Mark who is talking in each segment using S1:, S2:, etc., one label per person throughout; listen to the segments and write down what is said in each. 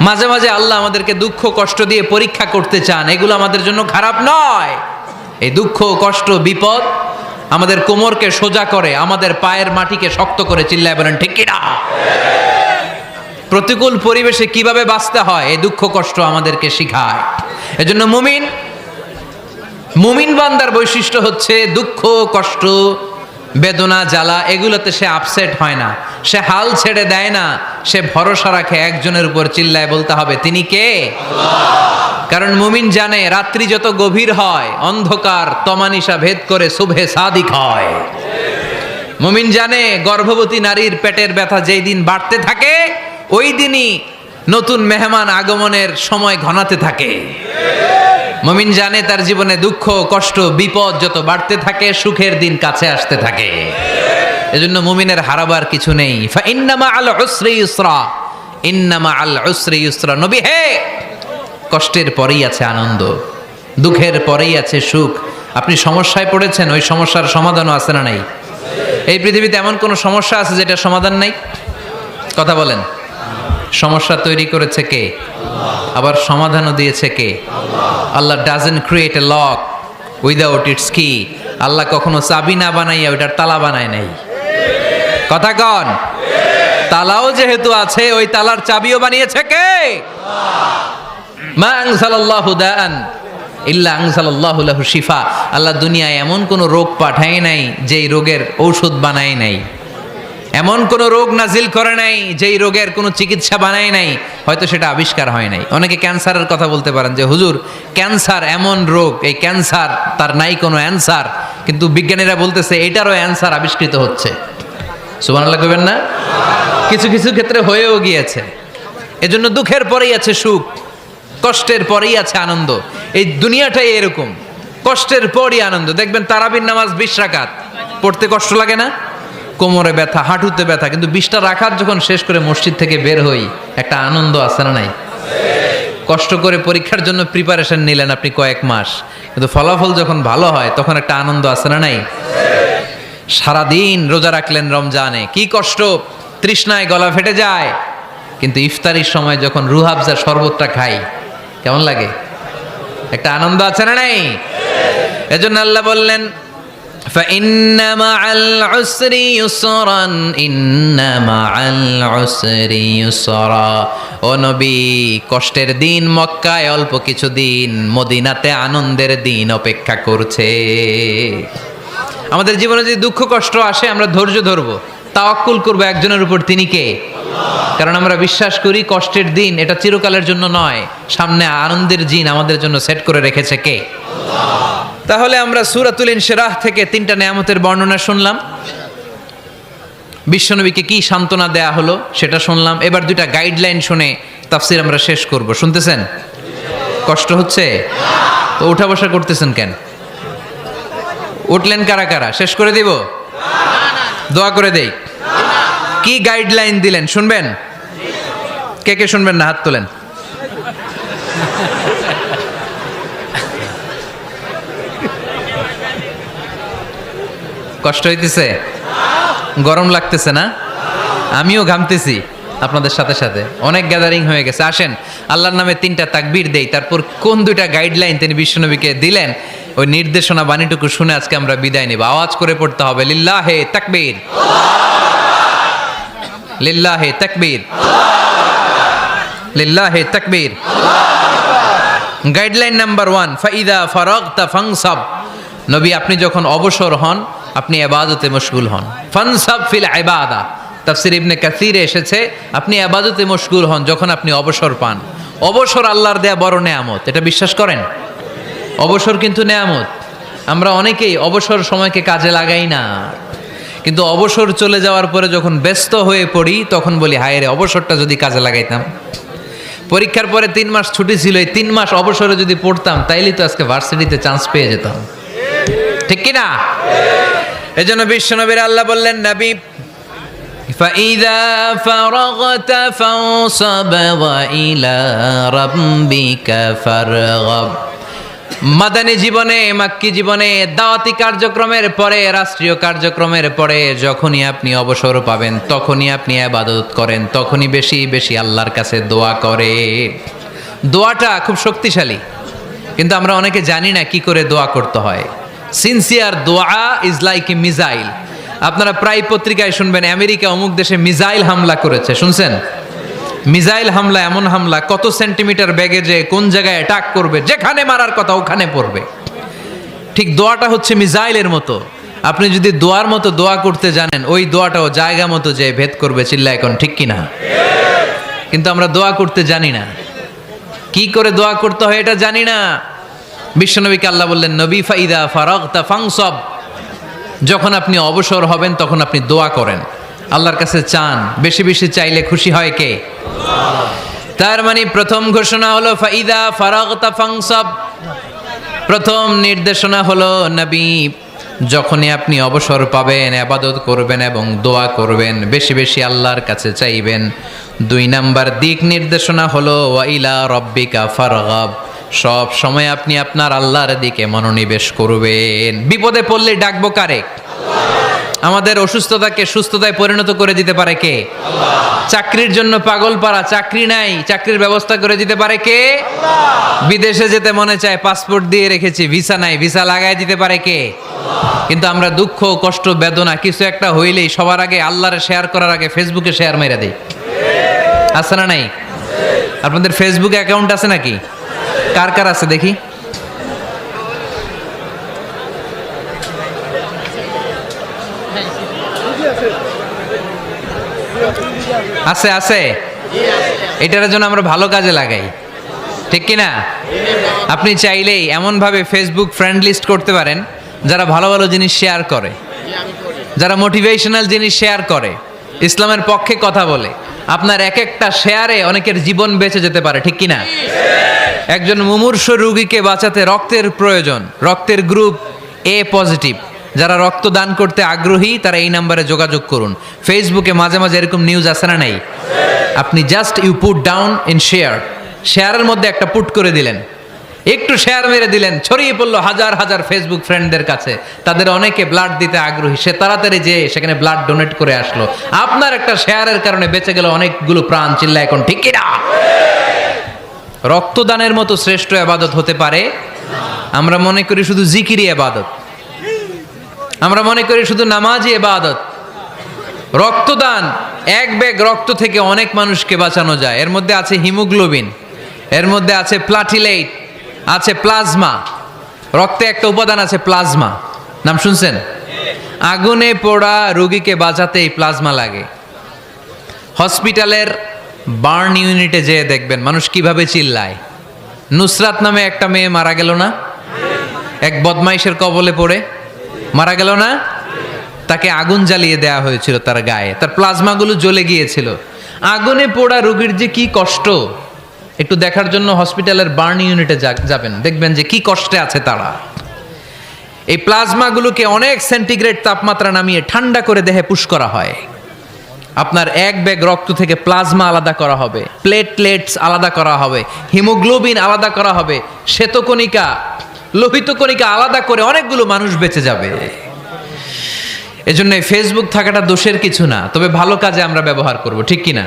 S1: মাঝে মাঝে আল্লাহ আমাদেরকে দুঃখ কষ্ট দিয়ে পরীক্ষা করতে চান, এগুলো আমাদের জন্য খারাপ নয়। এই দুঃখ কষ্ট বিপদ আমাদের কোমরকে সোজা করে, আমাদের পায়ের মাটিকে শক্ত করে, চিল্লায় বলেন ঠিক কিনা? প্রতিকূল পরিবেশে কিভাবে বাঁচতে হয় এই দুঃখ কষ্ট আমাদেরকে শিখায়। এজন্য মুমিন বান্দার বৈশিষ্ট্য হচ্ছে দুঃখ কষ্ট বেদনা জ্বালা এগুলোতে সে আপসেট হয় না, সে হাল ছেড়ে দেয় না, সে ভরসা রাখে একজনের উপর, চিল্লায় বলতে হবে তিনি কে? কারণ মুমিন জানে রাত্রি যত গভীর হয় অন্ধকার তমানিসা ভেদ করে সুবহে সাদিক হয়। মুমিন জানে গর্ভবতী নারীর পেটের ব্যথা যেই দিন বাড়তে থাকে ওই দিনই নতুন মেহমান আগমনের সময় ঘনাতে থাকে। মুমিন জানে তার জীবনে দুঃখ কষ্ট বিপদ যত বাড়তে থাকে সুখের দিন কাছে আসতে থাকে। এজন্য মুমিনের হারাবার কিছু নেই। ফা ইন্নামা আল উসরি ইউসরা, ইন্নামা আল উসরি ইউসরা। নবী হে, কষ্টের পরেই আছে আনন্দ, দুঃখের পরেই আছে সুখ। আপনি সমস্যায় পড়েছেন, ওই সমস্যার সমাধানও আছে না নাই? এই পৃথিবীতে এমন কোন সমস্যা আছে যেটা সমাধান নাই? কথা বলেন। সমস্যা তৈরি করেছে কে? আবার সমাধানও দিয়েছে কে? Allah doesn't create a lock without its key. Allah কখনো চাবি না বানাইয়া ওইটার তালা বানায় নাই। কথা কন। তালাও যেহেতু আছে ওই তালার চাবিও বানিয়েছে কে? মা আনজালাল্লাহু দাআন ইল্লা আনজালাল্লাহু লাহু শিফা। আল্লাহ দুনিয়ায় এমন কোন রোগ পাঠায় নাই যেই রোগের ঔষধ বানায় নাই, এমন কোন রোগ নাজিল করে নাই যেই রোগের কোনো চিকিৎসা বানায় নাই, হয়তো সেটা আবিষ্কার হয় নাই। অনেকে ক্যান্সারের কথা বলতে পারেন যে হুজুর ক্যান্সার এমন রোগ, এই ক্যান্সার তার নাই কোনো অ্যান্সার, কিন্তু বিজ্ঞানীরা বলতেছে এটারও অ্যান্সার আবিষ্কৃত হচ্ছে। সুবহানাল্লাহ কইবেন না? কিছু কিছু ক্ষেত্রে হয়েও গিয়েছে। এজন্য দুঃখের পরেই আছে সুখ, কষ্টের পরেই আছে আনন্দ। এই দুনিয়াটাই এরকম, কষ্টের পরই আনন্দ। দেখবেন তারাবির নামাজ 20 রাকাত পড়তে কষ্ট লাগে না? কোমরে ব্যথা, হাঁটুতে ব্যথা, কিন্তু 20টা রাকাত যখন শেষ করে মসজিদ থেকে বের হই একটা আনন্দ আছে না নাই? কষ্ট করে পরীক্ষার জন্য প্রিপারেশন নিলেন আপনি কয়েক মাস, কিন্তু ফলাফল যখন ভালো হয় তখন একটা আনন্দ আছে না নাই? সারাদিন রোজা রাখলেন রমজানে, কি কষ্ট, তৃষ্ণায় গলা ফেটে যায়, কিন্তু ইফতারির সময় যখন রুহাবজা শরবতটা খাই কেমন লাগে? একটা আনন্দ আছে না নাই? এজন্য আল্লাহ বললেন فَإِنَّ مَعَ الْعُسْرِ يُسْرًا إِنَّ مَعَ الْعُسْرِ يُسْرًا। ও নবী, কষ্টের দিন মক্কায় অল্প কিছু দিন, মদিনাতে আনন্দের দিন অপেক্ষা করছে। আমাদের জীবনে যদি দুঃখ কষ্ট আসে আমরা ধৈর্য ধরবো, তাওয়াক্কুল করবো একজনের উপর, তিনি কে? কারণ আমরা বিশ্বাস করি কষ্টের দিন এটা চিরকালের জন্য নয়, সামনে আনন্দের দিন আমাদের জন্য সেট করে রেখেছে কে? তাহলে আমরা সূরাতুল ইনশিরাহ থেকে 3টা নেয়ামতের বর্ণনা শুনলাম, বিশ্বনবীকে কি সান্ত্বনা দেয়া হলো সেটা শুনলাম। এবার 2টা গাইডলাইন শুনে তাফসীর আমরা শেষ করব। শুনতেছেন? কষ্ট হচ্ছে তো উঠা বসা করতেছেন কেন? উঠলেন কারা কারা? শেষ করে দিব? দোয়া করে দেই। কি গাইডলাইন দিলেন শুনবেন? কে কে শুনবেন না হাত তোলেন। কষ্ট হইতেছে? গরম লাগতেছে না? আমিও ঘামতেছি আপনাদের সাথে সাথে। অনেক গ্যাদারিং হয়ে গেছে। আসেন আল্লাহর নামে 3টা তাকবীর দেই, তারপর কোন 2টা গাইডলাইন তিনি বিশ্বনবীকে দিলেন ওই নির্দেশনা বাণীটুকু শুনে আজকে আমরা বিদায় নেব। আওয়াজ করে পড়তে হবে লিল্লাহে তাকবীর, লিল্লাহে তাকবীর, লিল্লাহে তাকবীর। গাইডলাইন নাম্বার 1, ফাইদা ফারাগতা ফানসাব। নবী আপনি যখন অবসর হন আপনি ইবাদতে মশগুল হন। ফানসাব ফিল ইবাদা, তাফসীর ইবনে কাসিরে এসেছে আপনি ইবাদতে মশগুল হন যখন আপনি অবসর পান। অবসর আল্লাহর দেয়া বড় নেয়ামত, এটা বিশ্বাস করেন? অবসর কিন্তু নেয়ামত। আমরা অনেকেই অবসর সময়কে কাজে লাগাই না, কিন্তু অবসর চলে যাওয়ার পরে যখন ব্যস্ত হয়ে পড়ি তখন বলি হায় রে অবসরটা যদি কাজে লাগাইতাম। পরীক্ষার পরে 3 মাস ছুটি ছিল, এই 3 মাস অবসরে যদি পড়তাম তাইলে তো আজকে ভার্সিটিতে চান্স পেয়ে যেতাম, ঠিক কি না? এজন্য বিশ্বনবীর আল্লাহ বললেন নবী فَإِذَا فَرَغْتَ فَانصَبْ وَإِلَى رَبِّكَ فَارْغَب। মাদানী জীবনে, মাক্কি জীবনে, দাওয়াতি কার্যক্রমের পরে, রাষ্ট্রীয় কার্যক্রমের পরে যখনই আপনি অবসর পাবেন তখনই আপনি ইবাদত করেন, তখনই বেশি বেশি আল্লাহর কাছে দোয়া করে। দোয়াটা খুব শক্তিশালী, কিন্তু আমরা অনেকে জানি না কি করে দোয়া করতে হয়। সিনসিয়ার দোয়া ইজ লাইক এ মিসাইল। আপনারা প্রায় পত্রিকায় শুনবেন আমেরিকা অমুক দেশে মিসাইল হামলা করেছে, শুনছেন? মিসাইল হামলা এমন হামলা, কত সেন্টিমিটার ব্যাগে যে কোন জায়গায় অ্যাটাক করবে, যেখানে মারার কথা ওখানে পড়বে। ঠিক দোয়াটা হচ্ছে মিসাইলের মতো। আপনি যদি দোয়ার মতো দোয়া করতে জানেন, ওই দোয়াটাও জায়গা মতো যে ভেদ করবে। চিল্লা এখন ঠিক কিনা? কিন্তু আমরা দোয়া করতে জানি না, কি করে দোয়া করতে হয় এটা জানি না। বিশ্বনবীকে আল্লাহ বললেন, নবী ফাইদা ফারাগতা ফানসব, যখন আপনি অবসর হবেন তখন আপনি দোয়া করেন, আল্লাহর কাছে চান। বেশি বেশি চাইলে খুশি হয় কে? তার মানে প্রথম ঘোষণা হলো ফাইদা ফারাগতা ফানসব। প্রথম নির্দেশনা হলো নবী, যখনই আপনি অবসর পাবেন ইবাদত করবেন এবং দোয়া করবেন, বেশি বেশি আল্লাহর কাছে চাইবেন। 2 নাম্বার দিক নির্দেশনা হলো ওয়াইলা রব্বিকা ফারগাব, সব সময় আপনি আপনার আল্লাহর দিকে মনোনিবেশ করবেন। বিপদে পড়লে ডাকবো কারে? আমাদের অসুস্থতাকে সুস্থতায় পরিণত করে দিতে পারে কে? চাকরির জন্য পাগল পারা, চাকরি নাই, চাকরির ব্যবস্থা করে দিতে পারে কে? বিদেশে যেতে মনে চায়, পাসপোর্ট দিয়ে রেখেছি, ভিসা নাই, ভিসা লাগাই দিতে পারে কে? কিন্তু আমরা দুঃখ, কষ্ট, বেদনা কিছু একটা হইলেই সবার আগে আল্লাহরে শেয়ার করার আগে ফেসবুকে শেয়ার মেরে দিই। আছে না নাই? আপনাদের ফেসবুকে অ্যাকাউন্ট আছে নাকি? কার কার আছে দেখি? আছে আছে। এটার জন্য আমরা ভালো কাজে লাগাই, ঠিক কিনা? আপনি চাইলেই এমনভাবে ফেসবুক ফ্রেন্ড লিস্ট করতে পারেন যারা ভালো ভালো জিনিস শেয়ার করে, যারা মোটিভেশনাল জিনিস শেয়ার করে, ইসলামের পক্ষে কথা বলে। আপনার এক একটা শেয়ারে অনেকের জীবন বেঁচে যেতে পারে, ঠিক কিনা? একজন মুমূর্ষ রোগীকে বাঁচাতে রক্তের প্রয়োজন, রক্তের গ্রুপ এ পজিটিভ। যারা রক্ত দান করতে আগ্রহী তারা এই নাম্বারে যোগাযোগ করুন। ফেসবুকে মাঝে মাঝে এরকম নিউজ আসে না নাই? আপনি just you put down in share, শেয়ারের মধ্যে একটা পুট করে দিলেন, একটু শেয়ার মেরে দিলেন, ছড়িয়ে পড়লো হাজার হাজার ফেসবুক ফ্রেন্ডদের কাছে। তাদের অনেকে ব্লাড দিতে আগ্রহী, সে তাড়াতাড়ি যেয়ে সেখানে ব্লাড ডোনেট করে আসলো। আপনার একটা শেয়ারের কারণে বেঁচে গেল অনেকগুলো প্রাণ। চিল্লা এখন ঠিক কিনা? রক্তদানের মতো শ্রেষ্ঠ ইবাদত হতে পারে? আমরা মনে করি শুধু জিকিরি ইবাদত, আমরা মনে করি শুধু নামাজি ইবাদত। রক্তদান, এক ব্যাগ রক্ত থেকে অনেক মানুষকে বাঁচানো যায়। এর মধ্যে আছে হিমোগ্লোবিন, এর মধ্যে আছে প্লাটিলেট, আছে প্লাজমা। রক্তে একটা উপাদান আছে প্লাজমা, নাম শুনছেন? আগুনে পোড়া রোগীকে বাঁচাতে এই প্লাজমা লাগে। হসপিটালের বার্ন ইউনিটে যেয়ে দেখবেন মানুষ কিভাবে চিল্লায়। নুসরাত নামে একটা মেয়ে মারা গেল না? এক বদমাইশের কবলে পড়ে মারা গেল না? তাকে আগুন জ্বালিয়ে দেওয়া হয়েছিল তার গায়ে, তার প্লাজমাগুলো জ্বলে গিয়েছিল। আগুনে পোড়া রোগীর যে কি কষ্ট, একটু দেখার জন্য হসপিটালের বার্ন ইউনিটে যাবেন, দেখবেন যে কি কষ্টে আছে তারা। এই প্লাজমাগুলোকে অনেক সেন্টিগ্রেড তাপমাত্রা নামিয়ে ঠান্ডা করে দেহে পুশ করা হয়। আপনার এক ব্যাগ রক্ত থেকে প্লাজমা আলাদা করা হবে, প্লেটলেটস আলাদা করা হবে, হিমোগ্লোবিন আলাদা করা হবে, শ্বেতকণিকা, লোহিত কণিকা আলাদা করে অনেকগুলো মানুষ বেঁচে যাবে। এজন্য ফেসবুক থাকাটা দোষের কিছু না, তবে ভালো কাজে আমরা ব্যবহার করব, ঠিক কিনা?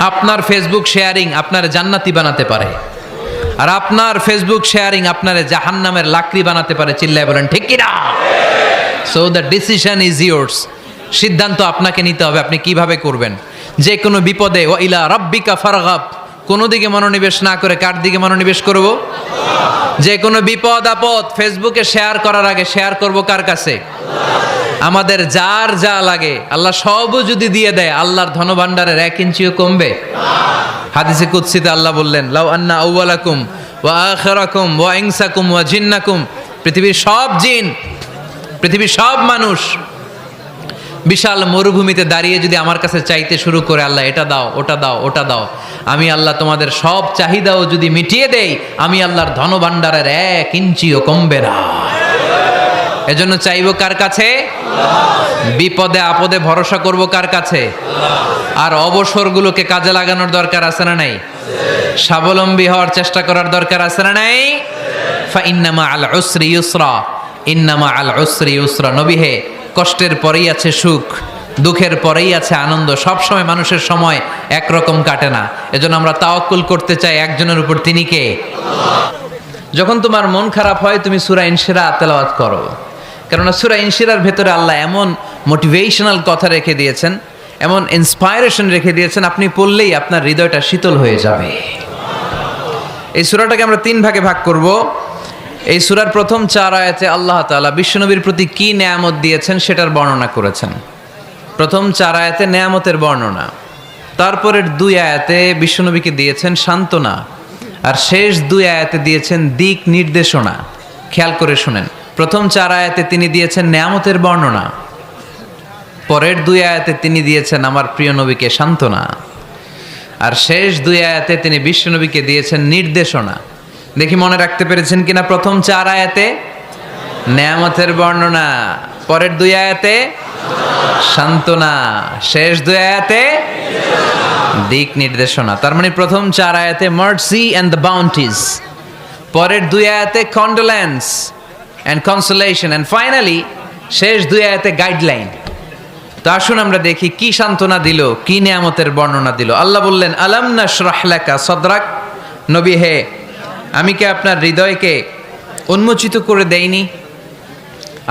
S1: আপনার ফেসবুক শেয়ারিং আপনার জান্নাতি বানাতে পারে, আর আপনার ফেসবুক শেয়ারিং আপনার জাহান্নামের লাকড়ি বানাতে পারে। চিল্লায় বলেন ঠিক কিনা? So the decision is yours. সিদ্ধান্ত আপনাকে নিতে হবে, আপনি কিভাবে করবেন। যে কোনো বিপদে ওয়াইলা রাব্বিকা ফারগাব, কোনো দিকে মনোনিবেশ না করে কার দিকে মনোনিবেশ করব? যে কোনো বিপদ আপদ ফেসবুকে শেয়ার করার আগে শেয়ার করব কার কাছে? আমাদের যার যা লাগে আল্লাহ সবও যদি দিয়ে দেয়, আল্লাহর ধনভাণ্ডারের 1 ইঞ্চিও কমবে? হাদিসে কুদসিতে আল্লাহ বললেন, লাউ আন্না আউওয়ালাকুম ওয়া আখিরাকুম ওয়া ইনসাকুম ওয়া জিন্নাকুম, পৃথিবীর সব জিন, পৃথিবীর সব মানুষ বিশাল মরুভূমিতে দাঁড়িয়ে যদি আমার কাছে চাইতে শুরু করে, আল্লাহ এটা দাও, ওটা দাও, ওটা দাও, আমি আল্লাহ তোমাদের সব চাহিদাও যদি মিটিয়ে দেই, আমি আল্লাহর ধনভাণ্ডারের 1 ইঞ্চিও কমবে না। এজন্য চাইবো কার কাছে? বিপদে আপদে ভরসা করব কার কাছে? আর অবসরগুলোকে কাজে লাগানোর দরকার আছে না নাই? স্বাবলম্বী হওয়ার চেষ্টা করার দরকার আছে না নাই? ফা ইন্নামা আল উসরি ইউসরা, ইন্নামা আল উসরি ইউসরা। নবী হে, কষ্টের পরেই আছে সুখ, দুঃখের পরেই আছে আনন্দ। সব সময় মানুষের সময় একরকম কাটে না। এজন্য আমরা তাওয়াক্কুল করতে চাই একজনের উপর, তিনি কে? যখন তোমার মন খারাপ হয় তুমি সূরা ইনশিরাহ তেলাওয়াত করো, কেননা সূরা ইনশিরাহর ভেতরে আল্লাহ এমন মোটিভেশনাল কথা রেখে দিয়েছেন, এমন ইন্সপায়ারেশন রেখে দিয়েছেন, আপনি পড়লেই আপনার হৃদয়টা শীতল হয়ে যাবে। এই সূরাটাকে আমরা 3 ভাগে ভাগ করব। এই সূরার প্রথম 4 আয়াতে আল্লাহ তাআলা বিশ্বনবীর প্রতি কি নেয়ামত দিয়েছেন সেটার বর্ণনা করেছেন। প্রথম 4 আয়াতে নেয়ামতের বর্ণনা, তারপরের 2 আয়াতে বিশ্বনবীকে দিয়েছেন সান্ত্বনা, আর শেষ 2 আয়াতে দিয়েছেন দিক নির্দেশনা। খেয়াল করে শুনেন, প্রথম 4 আয়াতে তিনি দিয়েছেন নেয়ামতের বর্ণনা, পরের 2 আয়াতে তিনি দিয়েছেন আমার প্রিয় নবীকে সান্ত্বনা, আর শেষ 2 আয়াতে তিনি বিশ্বনবীকে দিয়েছেন নির্দেশনা। দেখি মনে রাখতে পেরেছেন কিনা? প্রথম 4 আয়াতে নেয়ামতের বর্ণনা, পরের 2 আয়াতে সান্ত্বনা, শেষ 2 আয়াতে দিক নির্দেশনা। তার মানে প্রথম 4 আয়াতে মার্সি এন্ড দ্য বাউন্টিজ, পরের 2 আয়াতে condolence and consolation, and finally শেষ 2 আয়াতে গাইডলাইন। তো আসুন আমরা দেখি কি সান্ত্বনা দিল, কি নিয়ামতের বর্ণনা দিল। আল্লাহ বললেন, আলাম নাশরাহ লাকা সাদরাক। নবী হে, আমি কি আপনার হৃদয়কে উন্মোচিত করে দেইনি?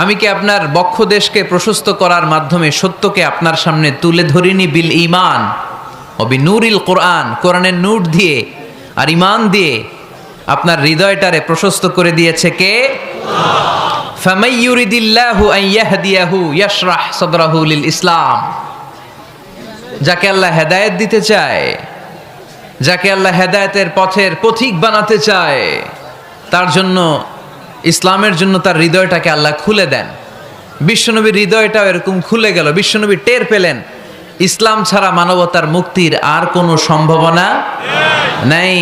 S1: আমি কি আপনার বক্ষদেশকে প্রশস্ত করার মাধ্যমে সত্যকে আপনার সামনে তুলে ধরিনি? বিল ঈমান ও বিনূরিল কোরআন, কোরআনের নূর দিয়ে আর ঈমান দিয়ে আপনার হৃদয়টারে প্রশস্ত করে দিয়েছে কে? ফামাই ইউরিদিল্লাহু আন ইয়াহদিয়াহু ইয়াশরাহ সাদরাহু লিল ইসলাম। যাকে আল্লাহ হেদায়েত দিতে চায়, যাকে আল্লাহ হেদায়েতের পথের পথিক বানাতে চায়, তার জন্য, ইসলামের জন্য তার হৃদয়টাকে আল্লাহ খুলে দেন। বিশ্বনবীর হৃদয়টাও এরকম খুলে গেল। বিশ্বনবী টের পেলেন ইসলাম ছাড়া মানবতার মুক্তির আর কোনো সম্ভাবনা নেই।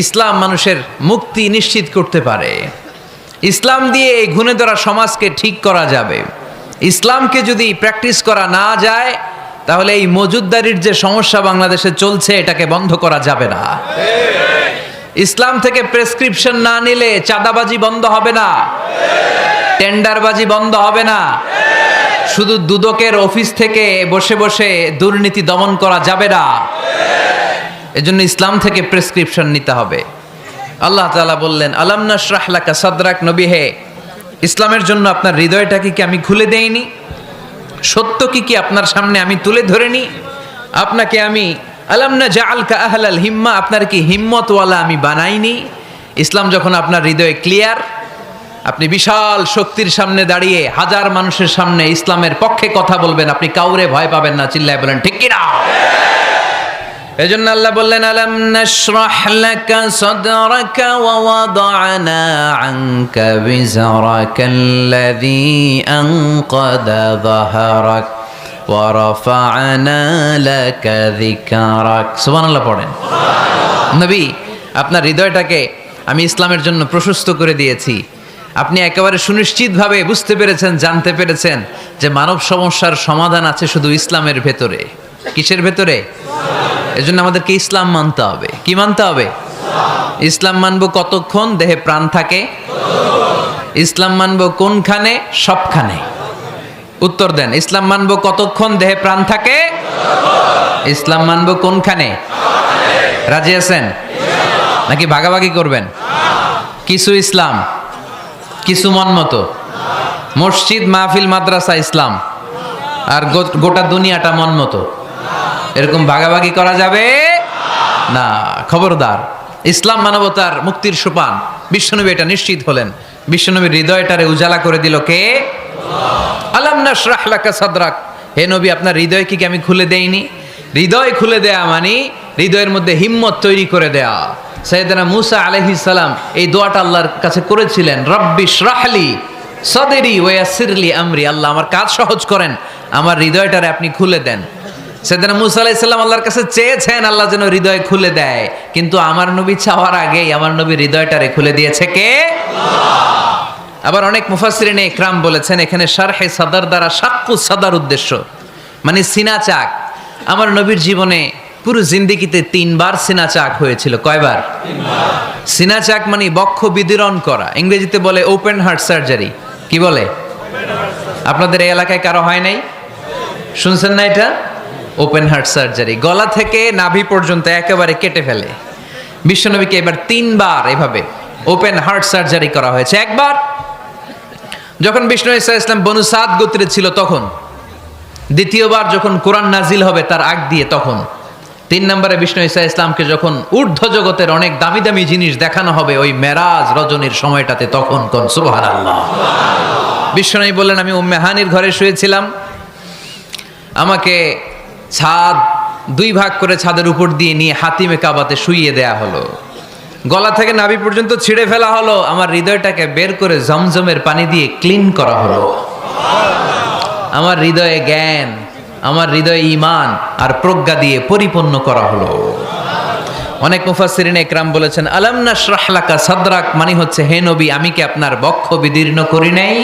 S1: ইসলাম মানুষের মুক্তি নিশ্চিত করতে পারে। ইসলাম দিয়ে এই ঘুণে ধরা সমাজকে ঠিক করা যাবে। ইসলামকে যদি প্র্যাকটিস করা না যায়, তাহলে এই মজুদদারির যে সমস্যা বাংলাদেশে চলছে, এটাকে বন্ধ করা যাবে না। ইসলাম থেকে প্রেসক্রিপশন না নিলে চাঁদাবাজি বন্ধ হবে না, টেন্ডারবাজি বন্ধ হবে না, শুধু দুদকের অফিস থেকে বসে বসে দুর্নীতি দমন করা যাবে না। এজন্য ইসলাম থেকে প্রেসক্রিপশন নিতে হবে। আল্লাহ তাআলা বললেন, আলাম নাশরাহ লাকা সাদরাক। নবী হে, ইসলামের জন্য আপনার হৃদয়টাকে কি আমি খুলে দেইনি? সত্য কি আপনার সামনে আমি তুলে ধরিনি? আপনাকে আমি আলাম নাজআলকা আহলাল হিম্মা, আপনার কি হিম্মতওয়ালা আমি বানাইনি? ইসলাম যখন আপনার হৃদয়ে ক্লিয়ার, আপনি বিশাল শক্তির সামনে দাঁড়িয়ে হাজার মানুষের সামনে ইসলামের পক্ষে কথা বলবেন, আপনি কাউরে ভয় পাবেন না। চিল্লায় বলেন ঠিক কিনা? এজন্য আল্লাহ বললেন, আলাম নাশরাহ লাকা সাদরাকা ওয়া ওয়াদা'না আনকা বিজরাকাল্লাযী আনকাদা যাহরাক ওয়া রাফা'না লাকা যিকরাক। সুবহানাল্লাহ পড়েন। নবী, আপনার হৃদয়টাকে আমি ইসলামের জন্য প্রশস্ত করে দিয়েছি। আপনি একেবারে সুনিশ্চিতভাবে বুঝতে পেরেছেন, জানতে পেরেছেন যে মানব সমস্যার সমাধান আছে শুধু ইসলামের ভেতরে। কিসের ভেতরে? এজন্য আমাদেরকে ইসলাম মানতে হবে। কি মানতে হবে? ইসলাম মানবো কতক্ষণ দেহে প্রাণ থাকে? ইসলাম মানবো কোনখানে? সবখানে। উত্তর দেন, ইসলাম মানবো কতক্ষণ দেহে প্রাণ থাকে? ইসলাম মানবো কোনখানে? রাজি আছেন নাকি ভাগাভাগি করবেন? কিছু ইসলাম, কিছু মন মতো। মসজিদ, মাহফিল, মাদ্রাসা ইসলাম, আর গোটা দুনিয়াটা মন মতো। এরকম ভাগাভাগি করা যাবে না। খবরদার। ইসলাম মানবতার মুক্তির সোপান। বিশ্বনবী এটা নিশ্চিত হলেন। বিশ্বনবীর হৃদয়টারে উজালা করে দিল কে? আলাম নাশরাহ লাকা সাদরাক। হে নবী, আপনার হৃদয় কি আমি খুলে দেইনি? হৃদয় খুলে দেয়া মানে হৃদয়ের মধ্যে হিম্মত তৈরি করে দেয়া। সাইয়েদনা মুসা আলাইহিস সালাম এই দোয়াটা আল্লাহর কাছে করেছিলেন, রব্বি শরাহলি সাদরি ওয়া ইয়াসসিরলি আমরি। আল্লাহ, আমার কাজ সহজ করেন, আমার হৃদয়টারে আপনি খুলে দেন। সাইয়েদনা মুসা আলাইহিস সালাম আল্লাহর কাছে চেয়েছেন আল্লাহ যেন হৃদয় খুলে দেয়, কিন্তু আমার নবী চাওয়ার আগেই আমার নবীর হৃদয়টারে খুলে দিয়েছে কে? আল্লাহ। আবার অনেক মুফাসসিরিনে ইকরাম বলেছেন, এখানে শারহে সাদর দ্বারা শাক্কু সাদর উদ্দেশ্য, মানে সিনা চাক। আমার নবীর জীবনে পুরো জিন্দেগিতে 3 বার সিনা চাক হয়েছিল। কয়বার? 3 বার। সিনা চাক মানে বক্ষ বিদীর্ণ করা, ইংরেজিতে বলে ওপেন হার্ট সার্জারি। কি বলে? আপনাদের এই এলাকায় কারো হয় নাই? শুনছেন না এটা? ওপেন হার্ট সার্জারি, গলা থেকে নাভি পর্যন্ত একেবারে কেটে ফেলে। বিশ্বনবীকে এবার 3 বার এভাবে ওপেন হার্ট সার্জারি করা হয়েছে। একবার যখন বিষ্ণু ঈসা ইসলাম বনু সাদ গোত্রে ছিল তখন, দ্বিতীয়বার যখন কোরআন নাজিল হবে তার আগ দিয়ে তখন, 3 নম্বরে বিষ্ণু ঈসা ইসলামকে যখন ঊর্ধ্ব জগতের অনেক দামি দামি জিনিস দেখানো হবে ওই মেরাজ রজনীর সময়টাতে, তখন কোন সুবহানাল্লাহ। বিষ্ণু বললেন, আমি উম্মে হানির ঘরে শুয়েছিলাম, আমাকে ছাদ 2 ভাগ করে ছাদের উপর দিয়ে নিয়ে হাতিমে কাবাতে শুইয়ে দেয়া হলো, গলা থেকে নাভি পর্যন্ত ছিঁড়ে ফেলা হলো, আমার হৃদয়টাকে বের করে জমজমের পানি দিয়ে ক্লিন করা হলো, আমার হৃদয়ে জ্ঞান, আমার হৃদয়ে ঈমান আর প্রজ্ঞা দিয়ে পরিপূর্ণ করা হলো। অনেক মুফাসসিরিন একরাম বলেছেন, আলাম নাশরাহ লাকা সাদরাক মানে হচ্ছে, হে নবী আমি কি আপনার বক্ষ বিদীর্ণ করি নাই?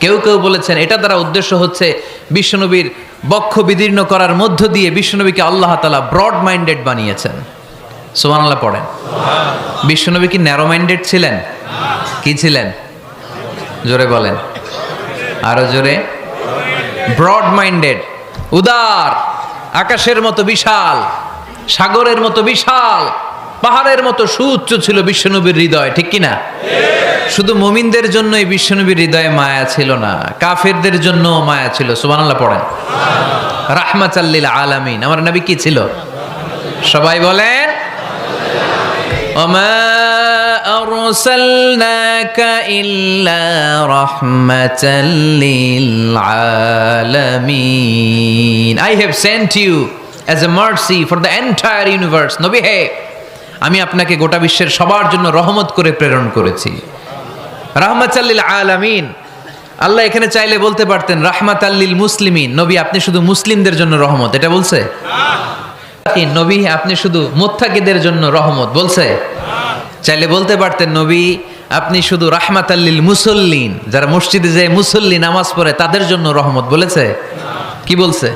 S1: কেউ কেউ বলেছেন এটা দ্বারা উদ্দেশ্য হচ্ছে বিশ্বনবীর বক্ষ বিদীর্ণ করার মধ্য দিয়ে বিশ্বনবীকে আল্লাহ তাআলা ব্রড মাইন্ডেড বানিয়েছেন। সুবহানাল্লাহ পড়েন। বিশ্বনবী কি ন্যারো মাইন্ডেড ছিলেন? কি ছিলেন? জোরে বলেন, আরো জোরে। ব্রড মাইন্ডেড, উদার, আকাশের মতো বিশাল, সাগরের মতো বিশাল, পাহাড়ের মতো সুউচ্চ ছিল বিশ্বনবীর হৃদয়, ঠিক কি না? শুধু মুমিনদের জন্যই বিশ্বনবীর হৃদয়ে মায়া ছিল না, কাফেরদের জন্য মায়া ছিল। সুবহানাল্লাহ পড়েন। রাহমাতাল লিল আলামিন, আমার নবী কি ছিল? সবাই বলেন, ওমা আরসালনাকা ইল্লা রাহমাতাল লিল আলামিন। I have sent you as a mercy for the entire universe. নবী হে, আমি আপনাকে গোটা বিশ্বের সবার জন্য রহমত করে প্রেরণ করেছি। রাহমাতাল লিল আলামিন, আল্লাহ এখানে চাইলে বলতে পারতেন রাহমাতাল লিল মুসলিমিন, নবী আপনি শুধু মুসলিমদের জন্য রহমত, এটা বলছে? নবী আপনি শুধু মুত্তাকিদের জন্য রহমত, বলছে? চাইলে বলতে পারতেন নবী আপনি শুধু রাহমাতাল লিল মুসল্লিন, যারা মসজিদে যায় মুসল্লি নামাজ পড়ে তাদের জন্য রহমত, বলেছে? কি বলছে?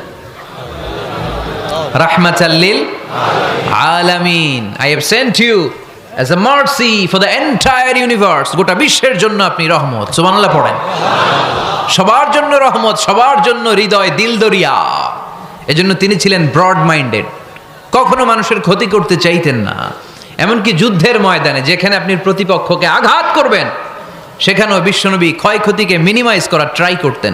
S1: রাহমাতাল লিল আলামিন, I have sent you as a mercy for the entire universe, গোটা বিশ্বের জন্য আপনি রহমত। সুবহানাল্লাহ পড়েন। সবার জন্য রহমত, সবার জন্য হৃদয় দিল দরিয়া। এজন্য তিনি ছিলেন ব্রড মাইন্ডেড, কখনো মানুষের ক্ষতি করতে চাইতেন না। এমনকি যুদ্ধের ময়দানে যেখানে আপনি প্রতিপক্ষকে আঘাত করবেন সেখানেও বিশ্বনবী ক্ষয়ক্ষতিকে মিনিমাইজ করার ট্রাই করতেন।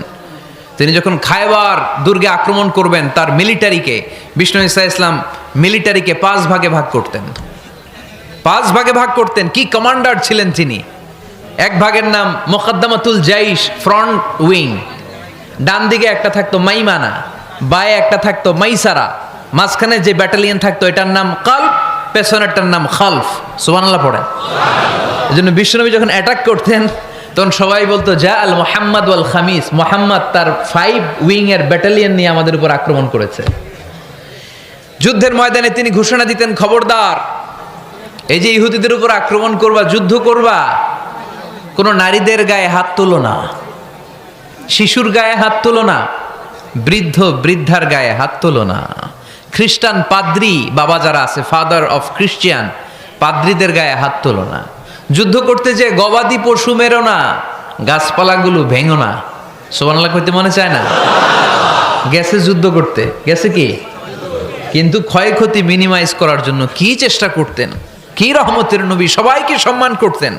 S1: তিনি যখন খায়বার দুর্গে আক্রমণ করবেন তার মিলিটারিকে, বিষ্ণু ঈসা ইসলাম মিলিটারিকে 5 ভাগে ভাগ করতেন। 5 ভাগে ভাগ করতেন। কি কমান্ডার ছিলেন তিনি! এক ভাগের নাম মুকদ্দমাতুল জাইশ, ফ্রন্ট উইং। ডান দিকে একটা থাকতো মাইমানা, বায়ে একটা থাকতো মাইসারা, মাঝখানে যে ব্যাটালিয়ন থাকতো এটার নাম কালব, পেছনেরটার নাম খালফ। সুবহানাল্লাহ পড়ে। এজন্য বিশ্বনবী যখন অ্যাটাক করতেন তখন সবাই বলতো যা আল মুহাম্মদ ওয়াল খামিস, মুহাম্মদ তার 5 উইং এর ব্যাটালিয়ন নিয়ে আমাদের উপর আক্রমণ করেছে। যুদ্ধের ময়দানে তিনি ঘোষণা দিতেন, খবরদার, এই যে ইহুদিদের উপর আক্রমণ করবা, যুদ্ধ করবা, কোনো নারীদের গায়ে হাত তোলো না, শিশুর গায়ে হাত তোলো না, বৃদ্ধ বৃদ্ধার গায়ে হাত তোলো না, খ্রিস্টান পাদ্রী বাবা যারা আছে, ফাদার অফ খ্রিস্টিয়ান, পাদ্রীদের গায়ে হাত তোলো না, যুদ্ধ করতে যে গবাদি পশু মেরো না, গাছপালাগুলো ভেঙো না। সুবহানাল্লাহ কইতে মনে চায় না? গেছে যুদ্ধ করতে, গেছে কি, কিন্তু ক্ষয়ক্ষতি মিনিমাইজ করার জন্য কি চেষ্টা করতেন! কি রহমতের নবী! সবাইকে সম্মান করতেন,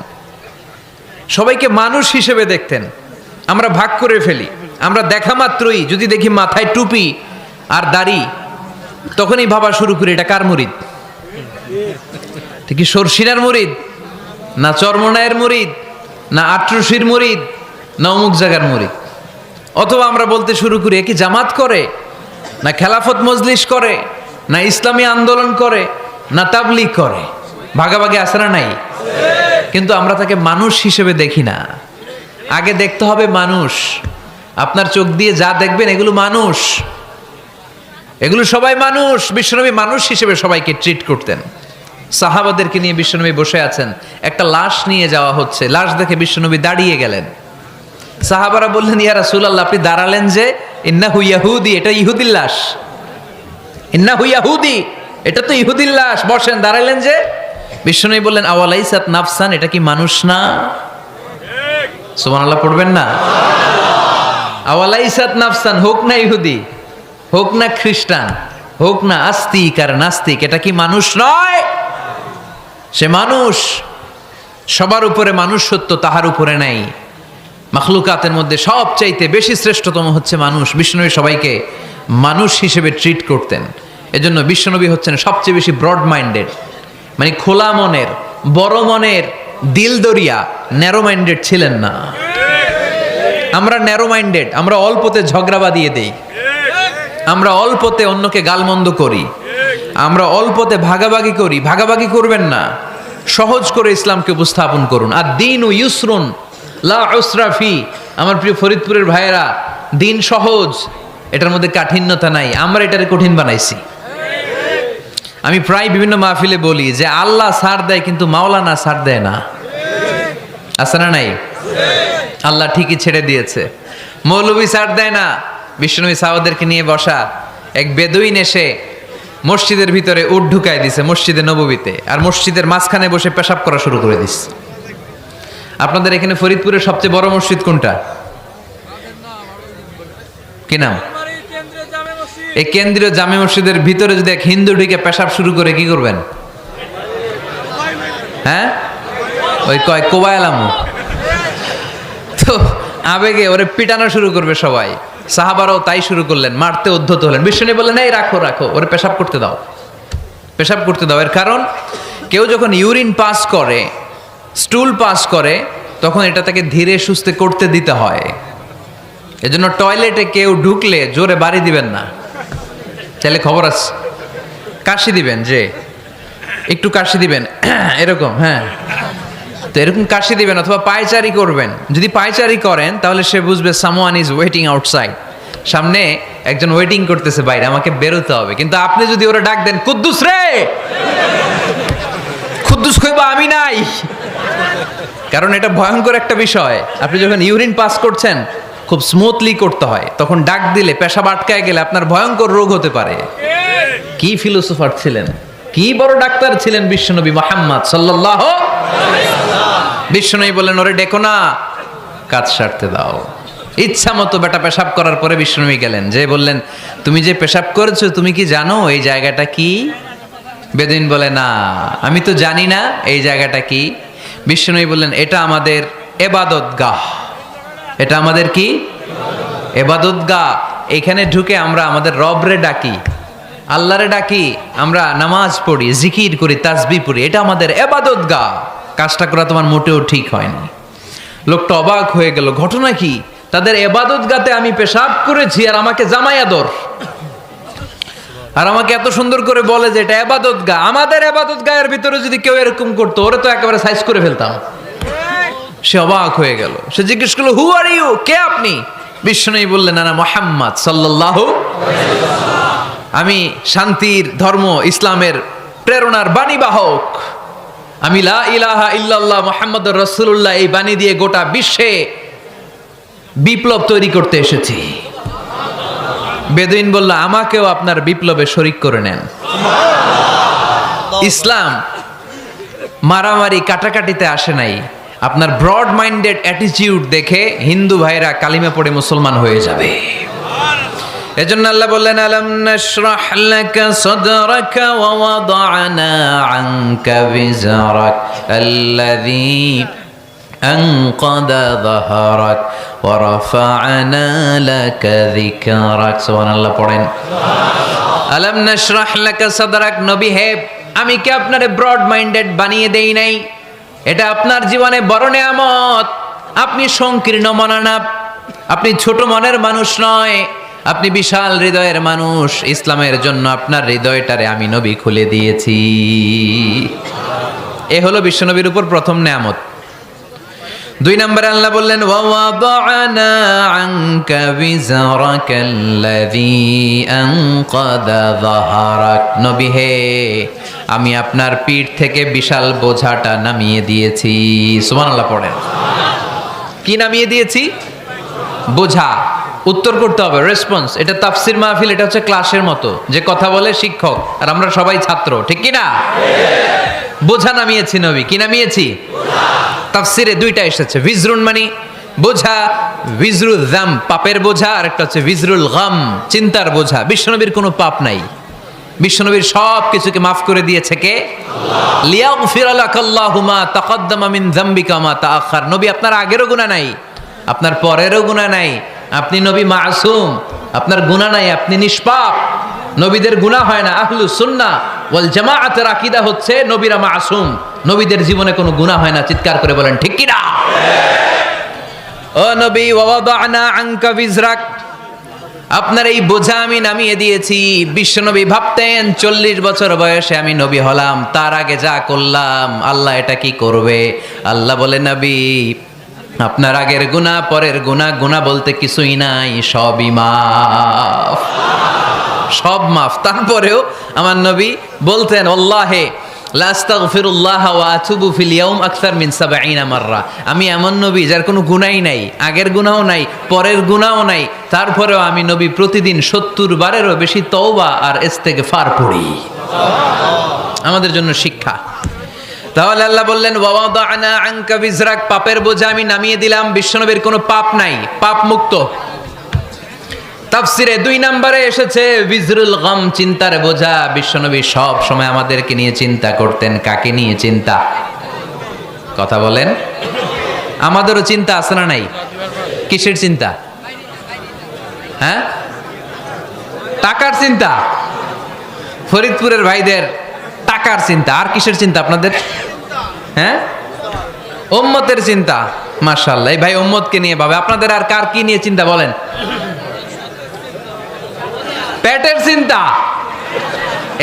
S1: সবাইকে মানুষ হিসেবে দেখতেন। আমরা ভাগ করে ফেলি, আমরা দেখা মাত্রই যদি দেখি মাথায় টুপি আর দাড়ি, তখনই ভাবা শুরু করি এটা কার মুরিদ? ঠিক সরসিনার মুরিদ, না চরমনায়ের মুরিদ, না আট্রসির মুরিদ, না অমুক জায়গার মুরিদ। অথবা আমরা বলতে শুরু করি এ কি জামাত করে, না খেলাফত মজলিস করে, না ইসলামী আন্দোলন করে, না তাবলীগ করে। ভাগাভাগি আছে না নাই? কিন্তু আমরা তাকে মানুষ হিসেবে দেখি না। আগে দেখতে হবে মানুষ। আপনার চোখ দিয়ে যা দেখবেন এগুলো মানুষ, এগুলো সবাই মানুষ। বিশ্বনবী মানুষ হিসেবে সবাইকে ট্রিট করতেন। সাহাবাদেরকে নিয়ে বিশ্বনবী বসে আছেন, একটা লাশ নিয়ে যাওয়া হচ্ছে, লাশ দেখে বিশ্বনবী দাঁড়িয়ে গেলেন। সাহাবারা বললেন, ইয়া রাসূলুল্লাহ আপনি দাঁড়ালেন যে? ইন্নাহু ইয়াহুদি, এটা ইহুদির লাশ। ইন্নাহু ইয়াহুদি, এটা তো ইহুদির লাশ, বসেন। দাঁড়াইলেন যে? বিষ্ণু বললেন আওয়ালাইসাত নাফসান, এটা কি মানুষ না? সুবহানাল্লাহ পড়বেন না? আওয়ালাইসাত নাফসান, হোক না ইহুদি, হোক না খ্রিস্টান, হোক না আস্তিক আর নাস্তিক, এটা কি মানুষ নয়? সে মানুষ। সবার উপরে মানুষ সত্য, তাহার উপরে নাই। মাখলুকাতের মধ্যে সবচাইতে বেশি শ্রেষ্ঠতম হচ্ছে মানুষ। বিশ্বনবী সবাইকে মানুষ হিসেবে ট্রিট করতেন। এজন্য বিশ্বনবী হচ্ছেন সবচেয়ে বেশি ব্রড মাইন্ডেড, মানে খোলা মনের, বড় মনের, দিল দরিয়া, ন্যারো মাইন্ডেড ছিলেন না। আমরা ন্যারো মাইন্ডেড, আমরা অল্পতে ঝগড়া বাঁধিয়ে দেই, আমরা অল্পতে অন্যকে গালমন্দ করি, আমরা অল্পতে ভাগাভাগি করি। ভাগাভাগি করবেন না, সহজ করে ইসলামকে উপস্থাপন করুন। আর দিন ও ইউসরুন লা উসরা ফি। আমার প্রিয় ফরিদপুরের ভাইয়েরা, দিন সহজ, এটার মধ্যে কাঠিন্যতা নাই। আমরা এটারে কঠিন বানাইছি। আমি প্রায় বিভিন্ন মাহফিলে বলি যে আল্লাহ ছাড় দেয় কিন্তু মাওলানা ছাড় দেয় না। আছে না নাই? আল্লাহ ঠিকই ছেড়ে দিয়েছে। মৌলভী ছাড় দেয় না। বিশ্বনবী সাহাবাদেরকে নিয়ে বসা এক বেদুইন এসে মসজিদের ভিতরে উট ঢুকায় দিছে, মসজিদে নববীতে, আর মসজিদের মাঝখানে বসে পেশাব করা শুরু করে দিস। আপনাদের এখানে ফরিদপুরের সবচেয়ে বড় মসজিদ কোনটা? কি নাম? এই কেন্দ্রীয় জামে মসজিদের ভিতরে যদি এক হিন্দু ঢুকে পেশাব শুরু করে কি করবেন? হ্যাঁ, ওই কয় কোবায়ালামু। তো আবেগে ওরে পিটানো শুরু করবে সবাই। সাহাবারাও তাই শুরু করলেন, মারতে উদ্ধত হলেন। বিষ্ণু বললেন এই রাখো রাখো, ওরে পেশাব করতে দাও, পেশাব করতে দাও। এর কারণ কেউ যখন ইউরিন পাস করে, স্টুল পাস করে, তখন এটা তাকে ধীরে সুস্থে করতে দিতে হয়। এজন্য টয়লেটে কেউ ঢুকলে জোরে বাড়ি দিবেন না। চাইলে খবর আছে, কাশি দিবেন, যে একটু কাশি দিবেন এরকম, হ্যাঁ, তো এরকম কাশি দিবেন। অথবা পায়চারি করবেন। যদি পায়চারি করেন তাহলে সে বুঝবে সামওয়ান ইজ ওয়েটিং আউটসাইড, সামনে একজন ওয়েটিং করতেছে বাইরে, আমাকে বেরোতে হবে। কিন্তু আপনি যদি ওরা ডাক দেন কুদ্দুস রে, কুদ্দুস কইবা আমি নাই, কারণ এটা ভয়ঙ্কর একটা বিষয়। আপনি যখন ইউরিন পাস করছেন খুব স্মুথলি করতে হয়, তখন ডাক দিলে পেশাব আটকায় গেলে আপনার ভয়ঙ্কর রোগ হতে পারে। কি ফিলোসোফার ছিলেন, কি বড় ডাক্তার ছিলেন বিশ্বনবী মুহাম্মদ সাল্লাল্লাহু আলাইহি ওয়াসাল্লাম। বিশ্বনবী বললেন ওরে ডেকো না, কাজ সারতে দাও। ইচ্ছা মতো বেটা পেশাব করার পরে বিশ্বনবী গেলেন, যে বললেন তুমি যে পেশাব করেছো তুমি কি জানো এই জায়গাটা কি? বেদুইন বলে না, আমি তো জানি না এই জায়গাটা কি। বিশ্বনবী বললেন এটা আমাদের ইবাদতগাহ। এটা আমাদের কি? ইবাদতগাহ। এখানে ঢুকে আমরা আমাদের রবরে ডাকি, আল্লাহরে ডাকি, আমরা নামাজ পড়ি, জিকির করি, তাসবিহ পড়ি, এটা আমাদের ইবাদতগাহ। কাজটা করা তোমার মোটেও ঠিক হয়নি। লোকটা অবাক হয়ে গেল, ঘটনা কি? তাদের ইবাদতগাহতে আমি পেশাব করেছি আর আমাকে জামাই আদর, আর আমাকে এত সুন্দর করে বলে যে এটা ইবাদতগাহ। আমাদের ইবাদতগাহের ভিতরে যদি কেউ এরকম করতো, ওরে তো একেবারে সাইজ করে ফেলতাম। সে অবাক হয়ে গেল। সে জিজ্ঞেস করলো হু আর ইউ, কে আপনি? বিশ্বনবী বললেন আনা মুহাম্মদ সাল্লাল্লাহু আলাইহি ওয়াসাল্লাম, আমি শান্তির ধর্ম ইসলামের প্রেরণার বাণীবাহক। আমি লা ইলাহা ইল্লাল্লাহ মুহাম্মাদুর রাসূলুল্লাহ এই বাণী দিয়ে গোটা বিশ্বে বিপ্লব তৈরি করতে এসেছি। বেদুইন বলল আমাকেও আপনার বিপ্লবে শরীক করে নেন। ইসলাম মারামারি কাটাকাটিতে আসে নাই। আপনার ব্রড মাইন্ডেড অ্যাটিটিউড দেখে হিন্দু ভাইরা কালিমা পড়ে মুসলমান হয়ে যাবে। এজন্য আল্লাহ বললেন আলাম নাশরাহ লাকা সাদরাকা ওয়া ওয়াদা'না আনকা বিজরাক আল্লাযী আনকাদা যাহরাক ওয়া রাফা'না লাকা যিকরাক। সুবহানাল্লাহ পড়েন। আলাম নাশরাহ লাকা সাদরাক, নবী হে আমি কি আপনারে ব্রড মাইন্ডেড বানিয়ে দেই নাই? এটা আপনার জীবনে বড় নেয়ামত। আপনি সংকীর্ণ মনা না, আপনি ছোট মনের মানুষ নয়, আপনি বিশাল হৃদয়ের মানুষ। ইসলামের জন্য আপনার হৃদয়টারে আমি নবী খুলে দিয়েছি। এ হলো বিশ্বনবীর উপর প্রথম নেয়ামত। 2 নম্বরে আল্লাহ বললেন ওয়া ওয়াদা'না আনকা বিজরাকাল্লাযী আনকাদা যাহরাক, নবী হে আমি আপনার পিঠ থেকে বিশাল বোঝাটা নামিয়ে দিয়েছি। সুবহানাল্লাহ পড়েন। কি নামিয়ে দিয়েছি? বোঝা। উত্তর করতে হবে, রেসপন্স। এটা তাফসির মাহফিল, এটা হচ্ছে ক্লাসের মতো, যে কথা বলে শিক্ষক আর আমরা সবাই ছাত্র, ঠিক কি না? বোঝা নামিয়েছি নবী, কি নামিয়েছি? তাফসিরে দুইটা এসেছে, ভিজরুন মানে বোঝা, ভিজরুল যাম পাপের বোঝা, আর একটা হচ্ছে ভিজরুল গাম চিন্তার বোঝা। বিশ্বনবীর কোনো পাপ নাই, বিশ্বনবীর সব কিছুকে মাফ করে দিয়েছে কে? লিয়াগফির লাকাল্লাহু মা তাকাদ্দামা মিন যামবিকা মা তাআখার। নবী আপনার আগেরও গুনাহ নাই, আপনার পরেরও গুনাহ নাই, আপনি নবী মাসুম, আপনার গুনাহ নাই, আপনি নিষ্পাপ। নবীদের গুনাহ হয় না। আহলুস সুন্নাহ ওয়াল জামাআতের আকীদা হচ্ছে নবীরা মাসুম, নবীদের জীবনে কোনো গুনাহ হয় না। চিৎকার করে বলেন ঠিক কি না? ও নবী, ওয়াদানা আনকা বিজরাক, আপনার এই বোঝা আমি নামিয়ে দিয়েছি। বিশ্বনবী ভাবতেন 40 বছর বয়সে আমি নবী হলাম, তার আগে যা করলাম আল্লাহ এটা কি করবে? আল্লাহ বলে, নবী আপনার আগের গুনাহ, পরের গুনাহ, গুনাহ বলতে কিছুই নাই, সবই মাফ, সব মাফ। তারপরেও আমার নবী বলতেন, আল্লাহে লা আস্তাগফিরুল্লাহ ওয়া আতুবু ফিল ইয়াউম আকসার মিন 70 মাররা। আমি এমন নবী যার কোনো গুনাহই নাই, আগের গুনাহও নাই, পরের গুনাহও নাই, তারপরেও আমি নবী প্রতিদিন 70 বারেরও বেশি তওবা আর ইস্তেগফার পড়ি। আমাদের জন্য শিক্ষা। তাহলে আল্লাহ বললেন, ওয়াদানা আনকা বিজরাক, পাপের বোঝা আমি নামিয়ে দিলাম। বিশ্বনবীর কোনো পাপ নাই, পাপ মুক্ত। তাফসিরে 2 নম্বরে এসেছে বিজরুল গাম, চিন্তার বোঝা। বিশ্বনবী সব সময় আমাদেরকে নিয়ে চিন্তা করতেন। কাকে নিয়ে চিন্তা? কথা বলেন। আমাদেরও চিন্তা আছে না নাই? কিসের চিন্তা? হ্যাঁ, টাকার চিন্তা। ফরিদপুরের ভাইদের টাকার চিন্তা। আর কিসের চিন্তা আপনাদের? হ্যাঁ, উম্মতের চিন্তা। মাশাআল্লাহ, এই ভাই উম্মতকে নিয়ে ভাবে। আপনাদের আর কার কি নিয়ে চিন্তা বলেন? পেটের চিন্তা।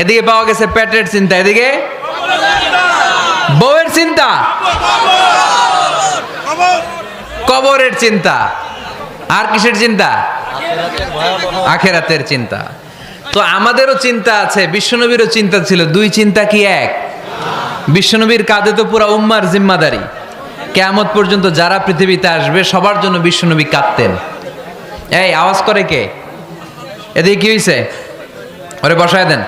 S1: এদিকে পাওয়া গেছে পেটের চিন্তা, এদিকে বউয়ের চিন্তা, কবরের চিন্তা। আর কিসের চিন্তা? আখিরাতের চিন্তা। তো আমাদেরও চিন্তা আছে, বিশ্বনবীরও চিন্তা ছিল। 2 চিন্তা কি এক? বিশ্বনবীর কাঁধে তো পুরা উম্মার জিম্মাদারি। কিয়ামত পর্যন্ত যারা পৃথিবীতে আসবে সবার জন্য বিশ্বনবী কাঁদতেন। এই আওয়াজ করে কে? এদিকে কি হয়েছে? ওরে বসায় দেন।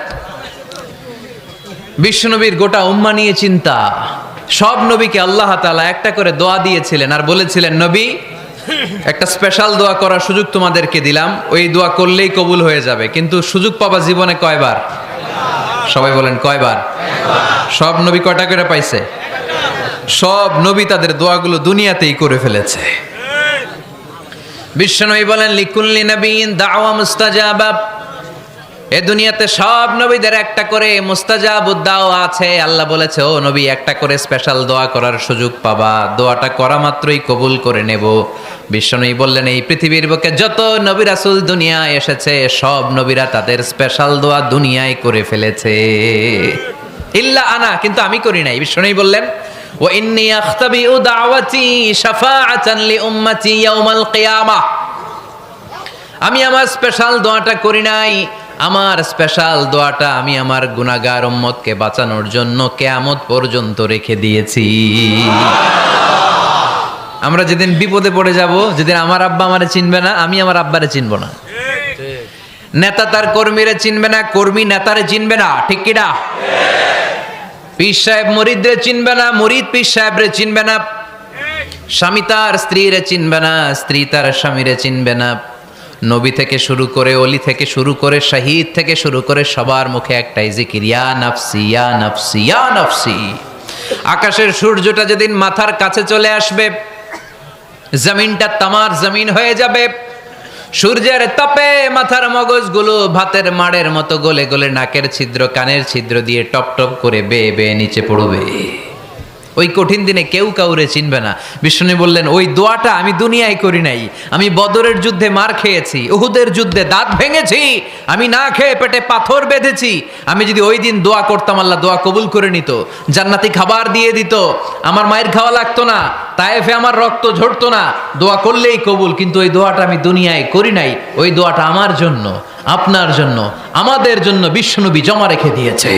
S1: বিশ্বনবীর গোটা উম্মা নিয়ে চিন্তা। সব নবীকে আল্লাহ তাআলা একটা করে দোয়া দিয়েছিলেন আর বলেছিলেন, নবী একটা স্পেশাল দোয়া করার সুযোগ তোমাদেরকে দিলাম, ওই দোয়া করলেই কবুল হয়ে যাবে। কিন্তু সুযোগ পাবা জীবনে কয়বার? সবাই বলেন কয়বার? সব নবী কয়টা করে পাইছে? সব নবী তাদের দোয়াগুলো দুনিয়াতেই করে ফেলেছে। বিশ্বনবী বলেন, লিকুল্লি নবিয়্যিন দাওয়া মুস্তাজাবা। এই দুনিয়াতে সব নবীদের একটা করে মুস্তাজাবুদ দাওয়া আছে। আল্লাহ বলেছে, ও নবী একটা করে স্পেশাল দোয়া করার সুযোগ পাবা, দোয়াটা করা মাত্রই কবুল করে নেব। বিশ্বনবী বললেন, এই পৃথিবীর বুকে যত নবী রাসূল দুনিয়ায় এসেছে সব নবীরা তাদের স্পেশাল দোয়া দুনিয়ায় করে ফেলেছে, ইল্লা আনা, কিন্তু আমি করি নাই। বিশ্বনবী বললেন, ওয়া ইন্নী আখতাবিউ দাওয়াতি শাফাআতান লি উম্মতি ইয়াউমাল কিয়ামাহ। আমি আমার স্পেশাল দোয়াটা করি নাই, আমার স্পেশাল দোয়াটা আমি আমার গুনাহগার উম্মতকে বাঁচানোর জন্য কিয়ামত পর্যন্ত রেখে দিয়েছি। আমরা যেদিন বিপদে পড়ে যাব, যেদিন আমার আব্বা আমারে চিনবে না, আমি আমার আব্বারে চিনব না, নেতা তার কর্মীরে চিনবে না, কর্মী নেতারে চিনবে না, ঠিক কি না? পীর সাহেব মুরিদরে চিনবে না, মুরিদ পীর সাহেবরে চিনবে না, স্বামী তার স্ত্রীরে চিনবে না, স্ত্রী তার স্বামীরে চিনবে না। নবী থেকে শুরু করে, অলি থেকে শুরু করে, শহীদ থেকে শুরু করে সবার মুখে একটাই জিকির, ইয়া নাফসি ইয়া নাফসি ইয়া নাফসি। আকাশের সূর্যটা যেদিন মাথার কাছে চলে আসবে, জমিনটা তামার জমিন হয়ে যাবে। সূর্যের তাপে মাথার মগজগুলো ভাতের মাড়ের মতো গলে গলে নাকের ছিদ্র, কানের ছিদ্র দিয়ে টপ টপ করে বেয়ে বেয়ে নিচে পড়বে। ওই কঠিন দিনে কেউ কাউরে চিনবে না। বিষ্ণু বললেন, ওই দোয়াটা আমি দুনিয়ায় করি নাই। আমি বদরের যুদ্ধে মার খেয়েছি, উহুদের যুদ্ধে দাঁত ভেঙেছি, আমি না খেয়ে পেটে পাথর বেঁধেছি। আমি যদি ওই দিন দোয়া করতাম, আল্লাহ দোয়া কবুল করে নিত, জান্নাতি খাবার দিয়ে দিত, আমার মায়ের খাওয়া লাগতো না, তায়েফে আমার রক্ত ঝরতো না, দোয়া করলেই কবুল। কিন্তু ওই দোয়াটা আমি দুনিয়ায় করি নাই। ওই দোয়াটা আমার জন্য, আপনার জন্য, আমাদের জন্য বিশ্বনবী জমা রেখে দিয়েছে।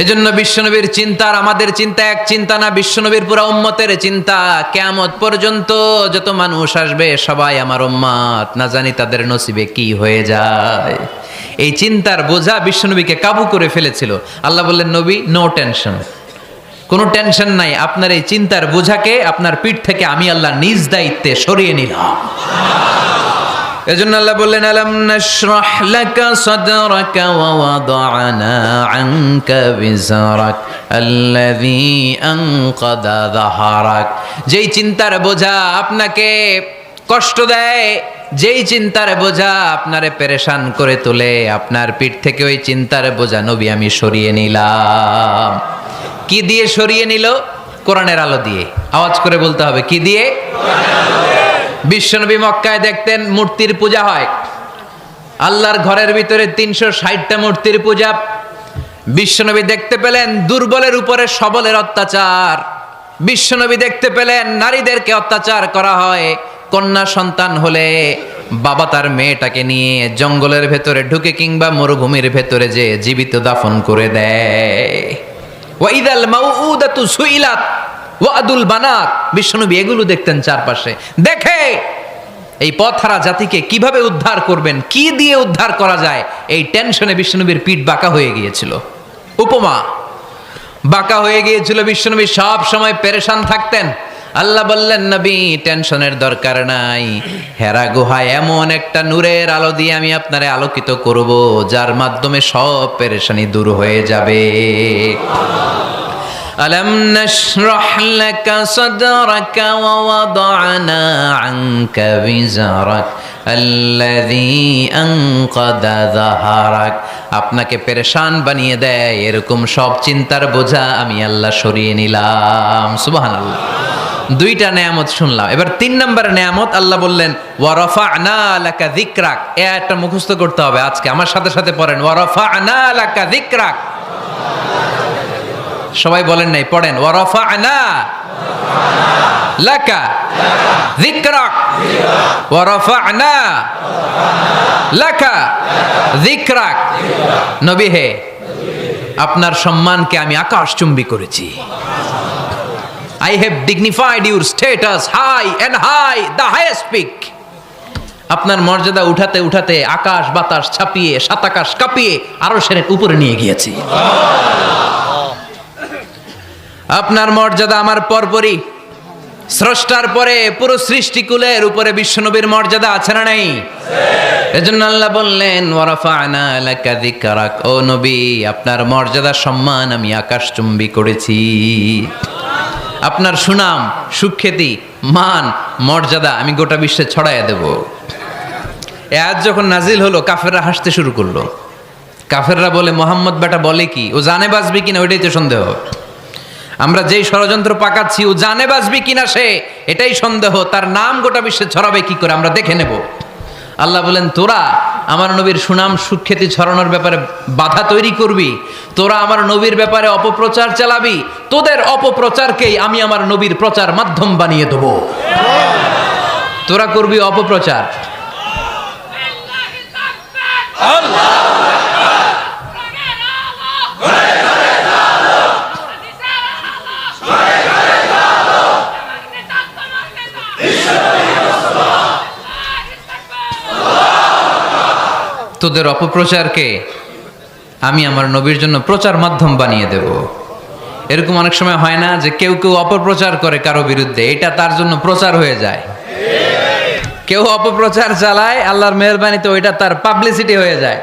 S1: এজন্য বিশ্বনবীর চিন্তা আর আমাদের চিন্তা এক চিন্তা না, বিশ্বনবীর পুরা উম্মতের চিন্তা। কিয়ামত পর্যন্ত যত মানুষ আসবে সবাই আমার উম্মত, না জানি তাদের নসিবে কি হয়ে যায়। এই চিন্তার বোঝা বিশ্বনবীকে কাবু করে ফেলেছিল। আল্লাহ বললেন, নবী নো টেনশন, কোনো টেনশন নাই, আপনার এই চিন্তার বোঝাকে আপনার পিঠ থেকে আমি আল্লাহ নিজ দায়িত্বে সরিয়ে নিলাম। এজন্য আল্লাহ বললেন, আলাম নাশরাহ লাকা সাদরাকা ওয়া ওয়াদা'না আনকা বিজরাক আল্লাযী আনকাদা যাহরাক। যেই চিন্তার বোঝা আপনাকে কষ্ট দেয়, যেই চিন্তার বোঝা আপনারে পেরেশান করে তোলে, আপনার পিঠ থেকে ওই চিন্তার বোঝা নবী আমি সরিয়ে নিলাম। কি দিয়ে সরিয়ে নিল? কোরআনের আলো দিয়ে। আওয়াজ করে বলতে হবে, কি দিয়ে? বিশ্বনবী মক্কায় দেখতেন মূর্তির পূজা হয়, আল্লাহর ঘরের ভিতরে 360টা মূর্তির পূজা। বিশ্বনবী দেখতে পেলেন দুর্বলের উপরে সবলের অত্যাচার। বিশ্বনবী দেখতে পেলেন নারীদেরকে অত্যাচার করা হয়। কন্যা সন্তান হলে বাবা তার মেয়েটাকে নিয়ে জঙ্গলের ভেতরে ঢুকে কিংবা মরুভূমির ভেতরে যে জীবিত দাফন করে দেয়। ওয়াইদাল মাউউদাতু সুইলাত ওয়াদুল বানাত। বিশ্বনবী এগুলো দেখতেন চারপাশে। দেখে এই পথহারা জাতিকে কিভাবে উদ্ধার করবেন, কি দিয়ে উদ্ধার করা যায়, এই টেনশনে বিশ্বনবীর পিঠ বাঁকা হয়ে গিয়েছিল। উপমা, বাঁকা হয়ে গিয়েছিল। বিশ্বনবী সব সময় পেরেশান থাকতেন। আল্লাহ বললেন, নবী টেনশনের দরকার নাই, হেরা গুহায় এমন একটা নূরের আলো দিয়ে আমি আপনারে আলোকিত করব, যার মাধ্যমে সব পেরেশানি দূর হয়ে যাবে। আলাম নাশরাহ লাকা সাদরাকা ওয়া ওয়াদা'না আনকা বিজরাক আল্লাযী আনকাদা যাহরাক। আপনাকে পেরেশান বানিয়ে দেয় এরকম সব চিন্তার বোঝা আমি আল্লাহ সরিয়ে নিলাম। সুবহানাল্লাহ। দুইটা নেয়ামত শুনলাম, এবার 3 নম্বর নেয়ামত। আল্লাহ বললেন, ওয়া রাফা'না লাকা যিকরাক। এটা মুখস্থ করতে হবে আজকে, আমার সাথে সাথে পড়েন, ওয়া রাফা'না লাকা যিকরাক। সবাই বলেন নাই, পড়েন, ওয়া রাফা'না লাকা যিকরাক ওয়া রাফা'না লাকা যিকরাক। নবী হে, আপনার সম্মানকে আমি আকাশচুম্বী করেছি। I have dignified your status high and high, the highest peak. আপনার মর্যাদা উঠাতে উঠাতে আকাশ বাতাস ছাপিয়ে সাত আকাশ কাঁপিয়ে আরশের উপরে নিয়ে গিয়েছি। আপনার মর্যাদা আমার পরপরই, স্রষ্টার পরে পুরো সৃষ্টিকুলের উপরে বিশ্বনবীর মর্যাদা আছে না নাই? এজন্য আল্লাহ বললেন, ওয়া রাফা'না লাকা যিকরাক। ও নবী, আপনার মর্যাদা সম্মান আমি আকাশচুম্বী করেছি। আপনার সুনাম, সুখ্যাতি, মান, মর্যাদা আমি গোটা বিশ্বে ছড়াইয়া দেব। এ আয়াত যখন নাজিল হলো, কাফেররা হাসতে শুরু করলো। কাফেররা বলে, মোহাম্মদ বেটা বলে কি, ও জানে বাঁচবি কিনা ওইটাই তো সন্দেহ। আমরা যেই ষড়যন্ত্র পাকাচ্ছি, ও জানে বাঁচবি কিনা সে এটাই সন্দেহ। তার নাম গোটা বিশ্বে ছড়াবে কি করে আমরা দেখে নেব। আল্লাহ বলেন, তোরা আমার নবীর সুনাম সুখ্যাতি ছড়ানোর ব্যাপারে বাধা তৈরি করবি, তোরা আমার নবীর ব্যাপারে অপপ্রচার চালাবি, তোদের অপপ্রচারকেই আমি আমার নবীর প্রচার মাধ্যম বানিয়ে দেব। তোরা করবি অপপ্রচার। তোদের অপপ্রচারকে আমি আমার নবীর জন্য প্রচার মাধ্যম বানিয়ে দেব। এরকম অনেক সময় হয় না যে কেউ কেউ অপপ্রচার করে কারো বিরুদ্ধে, এটা তার জন্য প্রচার হয়ে যায়। কেউ অপপ্রচার চালায়, আল্লাহর মেহেরবানিতে ওইটা তার পাবলিসিটি হয়ে যায়।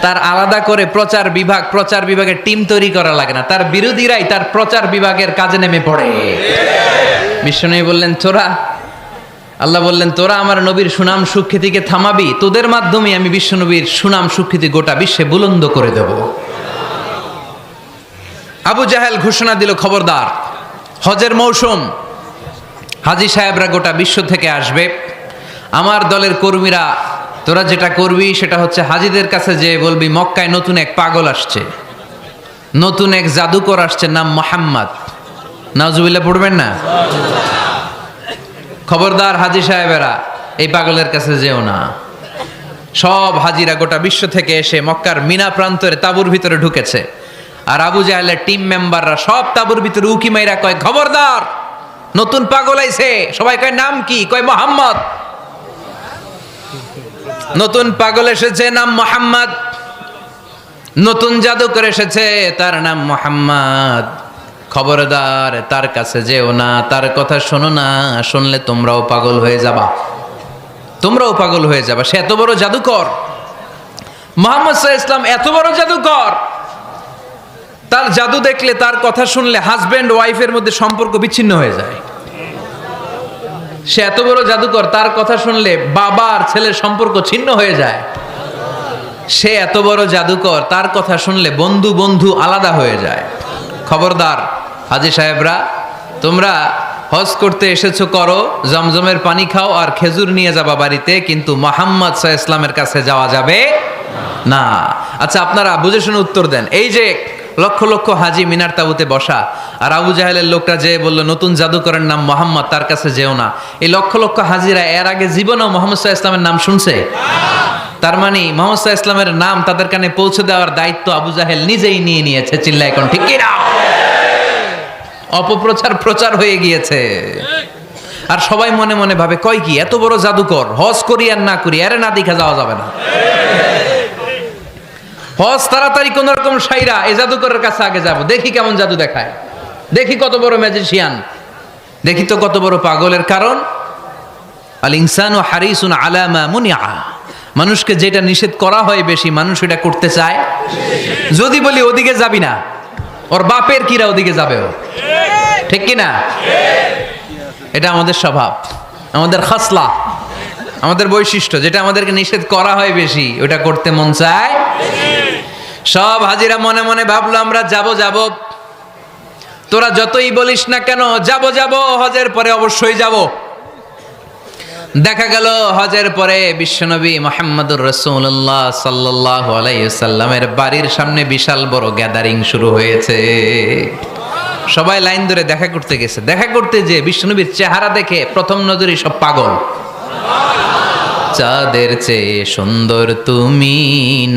S1: তার আলাদা করে প্রচার বিভাগের টিম তৈরি করা লাগে না, তার বিরোধীরাই তার প্রচার বিভাগের কাজে নেমে পড়ে। বিশ্বনবী বললেন, আল্লাহ বললেন, তোরা আমার নবীর সুনাম সুখ্যাতিকে থামাবি, তোদের মাধ্যমে আমি বিশ্বনবীর সুনাম সুখ্যাতি গোটা বিশ্বে বুলন্দ করে দেব। আবু জাহেল ঘোষণা দিল, খবরদার, হজের মৌসুম, হাজী সাহেবরা গোটা বিশ্ব থেকে আসবে। আমার দলের কর্মীরা, তোরা যেটা করবি সেটা হচ্ছে হাজীদের কাছে যে বলবি, মক্কায় নতুন এক পাগল আসছে, নতুন এক জাদুকর আসছে, নাম মুহাম্মদ। নাউজুবিল্লাহ পড়বেন না? খবরদার হাজী সাহেবেরা, এই পাগলের কাছে যেও না। সব হাজিরা গোটা বিশ্ব থেকে এসে মক্কার মিনা প্রান্তরে তাঁবুর ভিতরে ঢুকেছে। আর আবু জাহেলের টিম মেম্বাররা সব তাবুর ভিতরে উকি মাইরা কয়, খবরদার, নতুন পাগল আইছে। সবাই কয়, নাম কি? কয়, মোহাম্মদ। নতুন পাগল এসেছে, নাম মোহাম্মদ। নতুন জাদুকর এসেছে, তার নাম মোহাম্মদ। খবরদার, তার কাছে যেও না, তার কথা শোনো না, শুনলে তোমরাও পাগল হয়ে যাবা, তোমরাও পাগল হয়ে যাবা। সে এত বড় জাদুকর, মুহাম্মদ সাল্লাল্লাহু আলাইহি ওয়াসাল্লাম এত বড় জাদুকর। তার জাদু দেখলে, তার কথা শুনলে হাজবেন্ড ওয়াইফের মধ্যে সম্পর্ক বিচ্ছিন্ন হয়ে যায়। সে এত বড় জাদুকর, তার কথা শুনলে বাবা আর ছেলের সম্পর্ক ছিন্ন হয়ে যায়। সে এত বড় জাদুকর, তার কথা শুনলে বন্ধু বন্ধু আলাদা হয়ে যায়। খবরদার হাজী সাহেবরা, তোমরা হজ করতে এসেছো, করো, জমজমের পানি খাও আর খেজুর নিয়ে যাবা বাড়িতে, কিন্তু মুহাম্মদ সাল্লাল্লাহু আলাইহি ওয়াসাল্লামের কাছে যাওয়া যাবে না। আচ্ছা, আপনারা বুঝে শুনে উত্তর দেন। এই যে লক্ষ লক্ষ হাজি মিনার তাবুতে বসা, আর আবু জাহেলের লোকটা যে বললো নতুন জাদুকরের নাম মোহাম্মদ, তার কাছে যেও না, এই লক্ষ লক্ষ হাজিরা এর আগে জীবনেও মুহাম্মদ সাল্লাল্লাহু আলাইহি ওয়াসাল্লামের নাম শুনছে? তার মানে মুহাম্মদ সাল্লাল্লাহু আলাইহি ওয়াসাল্লামের নাম তাদের কানে পৌঁছে দেওয়ার দায়িত্ব আবু জাহেল নিজেই নিয়ে নিয়েছে। চিল্লায় এখন ঠিক কি না? অপপ্রচার প্রচার হয়ে গিয়েছে। আর সবাই মনে মনে ভাবে, কয় কি, এত বড় জাদুকর, হজ করি আর না করি, আরে না দেখা যাওয়া যাবে না। হজ তাড়াতাড়ি কোন রকম সাইরা এই জাদুকরের কাছে আগে যাব, দেখি কেমন জাদু দেখায়, দেখি কত বড় ম্যাজিশিয়ান, দেখি তো কত বড় পাগলের। কারণ আল ইনসানু হারিসুন আলা মা মুনিআ, মানুষকে যেটা নিষেধ করা হয় বেশি, মানুষ এটা করতে চায়। যদি বলি ওদিকে যাবি না, ওর বাপের কিরা ওদিকে যাবে ও, ঠিক কি না? এটা আমাদের স্বভাব, আমাদের খাসলা, আমাদের বৈশিষ্ট্য। যেটা আমাদেরকে নিষেধ করা হয় বেশি, ওটা করতে মন চায়। সব হাজিরা মনে মনে ভাবলো, আমরা যাব যাব, তোরা যতই বলিস না কেন যাব যাব, হজের পরে অবশ্যই যাব। দেখা গেল হজের পরে বিশ্বনবী মুহাম্মদুর রাসূলুল্লাহ সাল্লাল্লাহু আলাইহি ওয়াসাল্লামের বাড়ির সামনে বিশাল বড় গ্যাদারিং শুরু হয়েছে। সবাই লাইন ধরে দেখা করতে গেছে। দেখা করতে যে বিশ্বনবীর চেহারা দেখে প্রথম নজরে সব পাগল। চাঁদের চেয়ে সুন্দর তুমি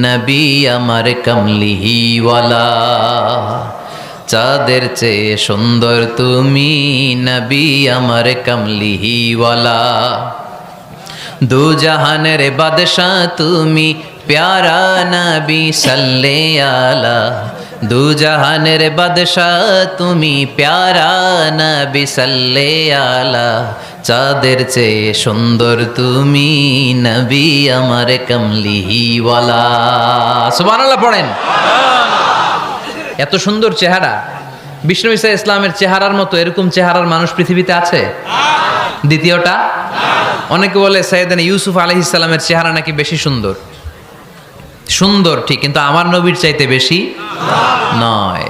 S1: নবী আমার কামলিওয়ালা, চাঁদের চেয়ে সুন্দর তুমি নবী আমার কামলিওয়ালা, দু জাহানের বাদশাহ তুমি প্যারা নবী সাল্লে আলা, দু জাহানের বাদশাহ তুমি প্যারা নবী সাল্লে আলা, চাঁদের চেয়ে সুন্দর তুমি নবী আমার কামলিওয়ালা। সুবহানাল্লাহ পড়েন। এত সুন্দর চেহারা, বিষ্ণু ঈসা ইসলামের চেহারার মতো এরকম চেহারার মানুষ পৃথিবীতে আছে? দ্বিতীয়টা, অনেকে বলে সাইয়েদনা ইউসুফ আলাইহিস সালামের চেহারা নাকি বেশি সুন্দর। সুন্দর ঠিক, কিন্তু আমার নবীর চাইতে বেশি নয়।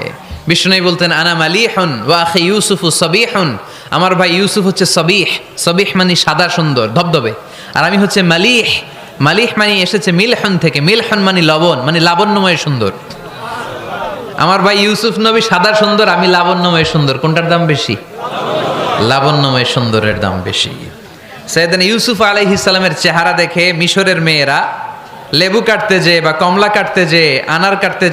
S1: বিষ্ণু বলতেন, আনা মালিহুন ওয়া আখি ইউসুফু সাবিহুন, আমার ভাই ইউসুফ হচ্ছে সবিহ, সবিহ মানে সাদা সুন্দর ধবধবে, আর আমি হচ্ছে মালিহ, মালিহ মানে এসেছে মিলহন থেকে, মিলহন মানে লবণ, মানে লাবণ্যময় সুন্দর। আমার ভাই ইউসুফ নবী সাদা সুন্দর, আমি লাবণ্যময় সুন্দর। কোনটার দাম বেশি? লাবণ্যময় সুন্দরের দাম বেশি। সাইয়েদনা ইউসুফ আলাইহিস সালামের চেহারা দেখে মিশরের মেয়েরা লেবু কাটতে যে বা কমলা কাটতে যে, আনার কাটতে,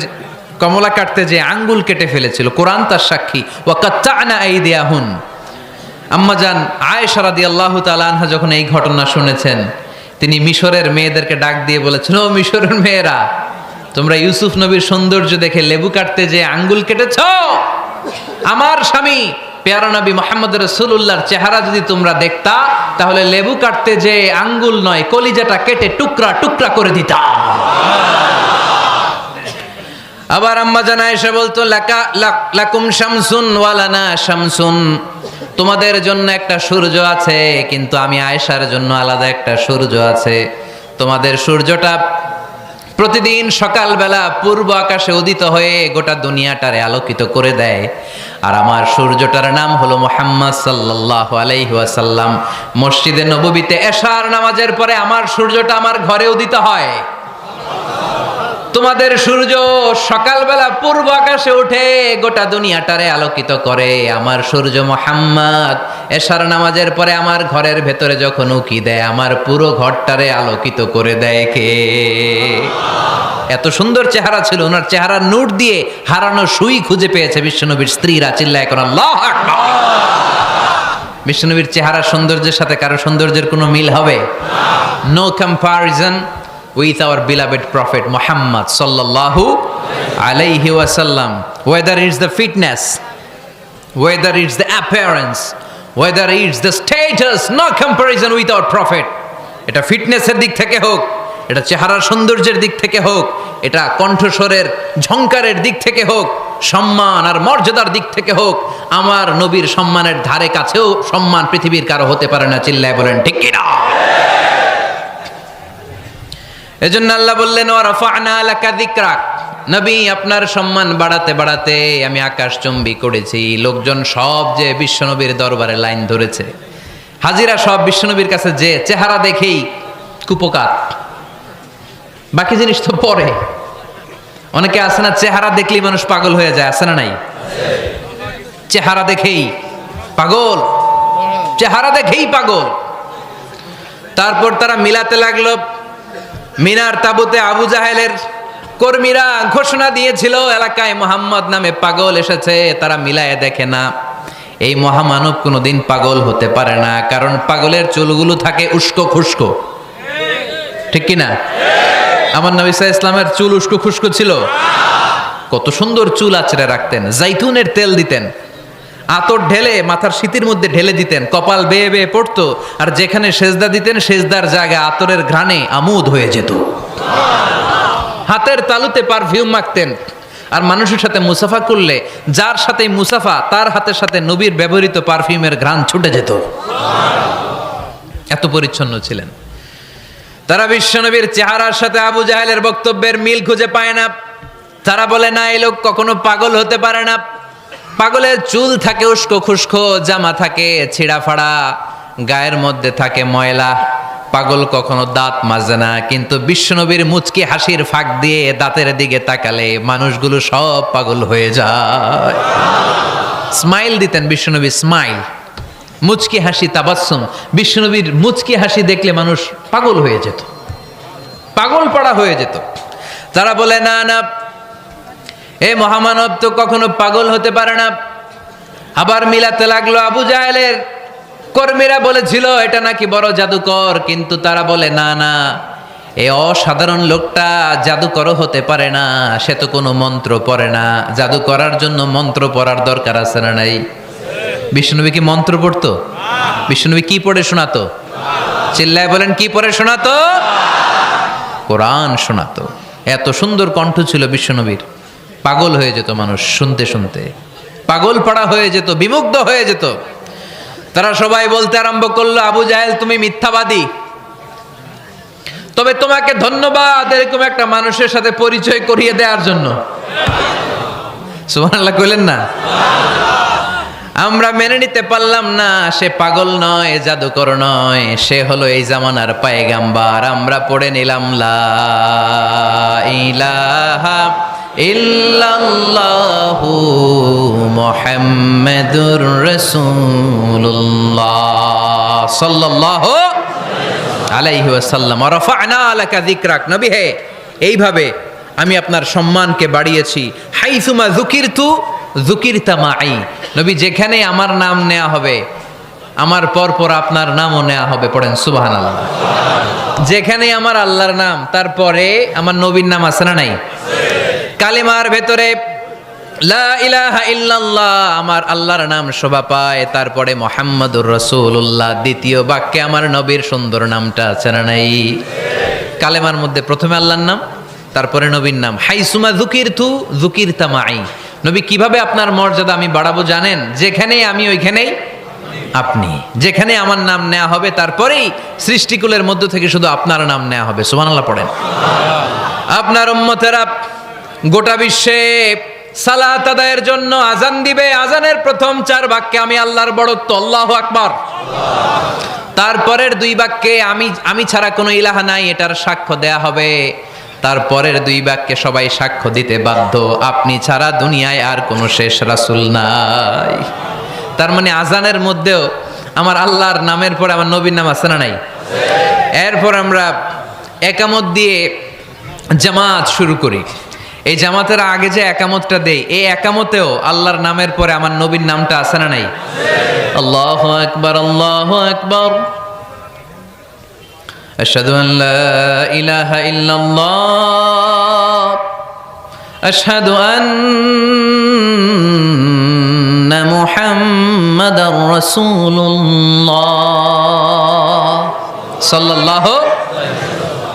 S1: কমলা কাটতে যে আঙ্গুল কেটে ফেলেছিল। কোরআন তার সাক্ষী। ওয়া কাত্তা'না আইদিয়াহুন। আম্মাজান আয়েশা রাদিয়াল্লাহু তাআলা আনহা যখন এই ঘটনা শুনেছেন, তিনি মিশরের মেয়েদেরকে ডাক দিয়ে বলেছেন, ও মিশরের মেয়েরা, তোমরা ইউসুফ নবীর সৌন্দর্য দেখে লেবু কাটতে যে আঙ্গুল কেটেছ, আমার স্বামী পেয়ারা নবী মুহাম্মদ রাসূলুল্লাহর চেহারা যদি তোমরা দেখতা, তাহলে লেবু কাটতে যে আঙ্গুল নয়, কলিজাটা কেটে টুকরা টুকরা করে দিতা। আবার আম্মা জান আয়েশা বলতো, লাকুম শামসুন ওয়া লানা শামসুন, তোমাদের জন্য একটা সূর্য আছে, কিন্তু আমি আয়েশার জন্য আলাদা একটা সূর্য আছে। তোমাদের সূর্যটা প্রতিদিন সকালবেলা পূর্ব আকাশে উদিত হয়ে গোটা দুনিয়াটারে আলোকিত করে দেয়, আর আমার সূর্যটার নাম হলো মুহাম্মদ সাল্লাল্লাহু আলাইহি ওয়াসাল্লাম। মসজিদে নববীতে এশার নামাজের পরে আমার সূর্যটা আমার ঘরে উদিত হয়। তোমাদের সূর্য সকালবেলা পূর্ব আকাশে উঠে গোটা দুনিয়াটারে আলোকিত করে। আমার সূর্য মুহাম্মদ এশার নামাজের পরে আমার ঘরের ভেতরে যখন উকি দেয়, আমার পুরো ঘরটারে আলোকিত করে দেয় কে? এত সুন্দর চেহারা ছিল, ওনার চেহারার নূর দিয়ে হারানো সুই খুঁজে পেয়েছে বিশ্বনবীর স্ত্রীরা। চিল্লায় কোন আল্লাহু আকবার। বিশ্বনবীর চেহারার সৌন্দর্যের সাথে কারো সৌন্দর্যের কোনো মিল হবে? No comparison with our beloved prophet Muhammad sallallahu alayhi wasallam. Whether it's the fitness, whether it's the appearance, whether it's the status, no comparison with our prophet. এটা ফিটনেসের দিক থেকে হোক, এটা চেহারার সৌন্দর্যের দিক থেকে হোক, এটা কণ্ঠস্বরের ঝংকারের দিক থেকে হোক, সম্মান আর মর্যাদার দিক থেকে হোক, আমার নবীর সম্মানের ধারে কাছেও সম্মান পৃথিবীর কারো হতে পারে না। চিল্লায় বলেন ঠিক কিনা? এজন্য আল্লাহ বললেন ওয়ারাফা'না লাকা যিকরাক, নবী আপনার সম্মান বাড়াতে বাড়াতে আমি আকাশচুম্বী করেছি। লোকজন সব যে বিশ্বনবীর দরবারে লাইন ধরেছে, হাজিরা সব বিশ্বনবীর কাছে যে চেহারা দেখেই কুপকার, বাকি জিনিস তো পরে। অনেকে আছে না, চেহারা দেখলেই মানুষ পাগল হয়ে যায়, আছে না নাই? চেহারা দেখেই পাগল, চেহারা দেখেই পাগল। তারপর তারা মিলাতে লাগলো। মিনার তাবুতে আবু জাহেলের কর্মীরা ঘোষণা দিয়েছিল এলাকায় মুহাম্মদ নামে পাগল এসেছে। তারা মিলায়ে দেখে না, এই মহামানব কোনোদিন পাগল হতে পারে না, কারণ পাগলের চুলগুলো থাকে উস্কো খুস্কো, ঠিক কিনা? আমার নবী সাল্লাল্লাহু আলাইহি ওয়াসাল্লামের চুল উস্কো খুস্কো ছিল? কত সুন্দর চুল আঁচড়ে রাখতেন, জাইতুনের তেল দিতেন, আতর ঢেলে মাথার শীতের মধ্যে ঢেলে দিতেন, কপাল বেয়ে বেয়ে পড়তো, আর যেখানে সেজদা দিতেন সেজদার জায়গায় আতরের ঘ্রাণে আমোদ হয়ে যেত। হাতের তালুতে পারফিউম মাখতেন, আর মানুষের সাথে মুসাফা করলে যার সাথে মুসাফা তার হাতের সাথে নবীর ব্যবহৃত পারফিউমের ঘ্রাণ ছুটে যেত। এত পরিচ্ছন্ন ছিলেন তারা। বিশ্বনবীর চেহারার সাথে আবু জাহেলের বক্তব্যের মিল খুঁজে পায় না। তারা বলে না, এই লোক কখনো পাগল হতে পারে না। পাগলের চুল থাকে উস্কো খুস্কো, জামা থাকে ছিঁড়া ফাড়া, গায়ের মধ্যে থাকে ময়লা। পাগল কখনো দাঁত মাজে না, কিন্তু বিশ্বনবীর মুচকি হাসির ফাঁক দিয়ে দাঁতের দিকে তাকালে মানুষগুলো সব পাগল হয়ে যায়। স্মাইল দিতেন বিশ্বনবী, স্মাইল, মুচকি হাসি, তাবাসসুম। বিশ্বনবীর মুচকি হাসি দেখলে মানুষ পাগল হয়ে যেত, পাগল পাড়া হয়ে যেত। তারা বলে না না, এ মহামানব তো কখনো পাগল হতে পারে না। আবার মিলাতে লাগলো। আবু জাহেলের কর্মীরা বলেছিল এটা নাকি বড় জাদুকর, কিন্তু তারা বলে না না, এ অসাধারণ লোকটা জাদুকরও হতে পারে না, সে তো কোনো মন্ত্র পড়ে না। জাদু করার জন্য মন্ত্র পড়ার দরকার আছে না নাই? বিষ্ণুনবী কি মন্ত্র পড়তো? বিষ্ণুনবী কি পড়ে শোনাতো? চিল্লায় বলেন, কি পড়ে শোনাতো? কোরআন শোনাতো। এত সুন্দর কণ্ঠ ছিল বিশ্বনবীর, পাগল হয়ে যেত মানুষ শুনতে শুনতে, পাগল পাড়া হয়ে যেত, বিমুগ্ধ হয়ে যেত। তারা সবাই বলতে আরম্ভ করলো, আবু জাহেল তুমি মিথ্যাবাদী, তবে তোমাকে ধন্যবাদ এরকম একটা মানুষের সাথে পরিচয় করিয়ে দেওয়ার জন্য। সুবহানাল্লাহ কইলেন না? আমরা মেনে নিতে পারলাম না সে পাগল নয়, জাদুকর নয়, সে হলো এই জামানার পায়গাম্বার। আমরা পড়ে নিলাম লা ইলাহা ইল্লাল্লাহু মুহাম্মাদুর রাসূলুল্লাহ সাল্লাল্লাহু আলাইহি ওয়াসাল্লাম। রাফা'না লাকা যিকরাক, নবী হে এইভাবে আমি আপনার সম্মানকে বাড়িয়েছি। হাইসুমা যুকিরতু যুকিরতা মাই, নবী যেখানে আমার নাম নেওয়া হবে আমার পর পর আপনার নামও নেওয়া হবে। পড়েন সুবহানাল্লাহ। যেখানে আমার আল্লাহর নাম, তারপরে আমার নবীর নাম আছে না নাই? কালিমার ভেতরে লা ইলাহা ইল্লাল্লাহ আমার আল্লাহর নাম শোভা পায়, তারপরে মুহাম্মাদুর রাসূলুল্লাহ দ্বিতীয় বাক্যে আমার নবীর সুন্দর নামটা আছে না নাই? কালেমার মধ্যে প্রথমে আল্লাহর নাম, তারপরে নবীর নাম। হাইসুমা যুকিরতু যুকিরতা মাই, নবী কিভাবে আপনার মর্যাদা আমি বাড়াবো জানেন? যেখানেই আমি ওইখানেই আপনি, যেখানে আমার নাম নেওয়া হবে তারপরেই সৃষ্টিকুলের মধ্য থেকে শুধু আপনার নাম নেওয়া হবে। সুবহানাল্লাহ পড়েন। আপনার উম্মতেরা গোটা বিশ্বে সালাত আদায়ের জন্য আজান দিবে, আজানের প্রথম 4 বাক্যে আমি আল্লাহর বড়ত্ব, আল্লাহু আকবার। তারপরের 2 বাক্যে আমি ছাড়া কোনো ইলাহা নাই এটার সাক্ষ্য দেয়া হবে। তারপরের দুই বাক্যে সবাই সাক্ষ্য দিতে বাধ্য, আপনি ছাড়া দুনিয়ায় আর কোনো শেষ রাসূল নাই। তার মানে আজানের মধ্যেও আমার আল্লাহর নামের পরে আমার নবীর নাম আছে না নাই? এরপর আমরা একামত দিয়ে জামাত শুরু করি। এই জামাতের আগে যে একামতটা দেই, এই একামতেও আল্লাহর নামের পরে আমার নবীর নামটা আছে না নাই? আল্লাহু আকবার, আল্লাহু আকবার, আশহাদু আন লা ইলাহা ইল্লাল্লাহ, আশহাদু আন্না মুহাম্মাদার রাসূলুল্লাহ সাল্লাল্লাহু।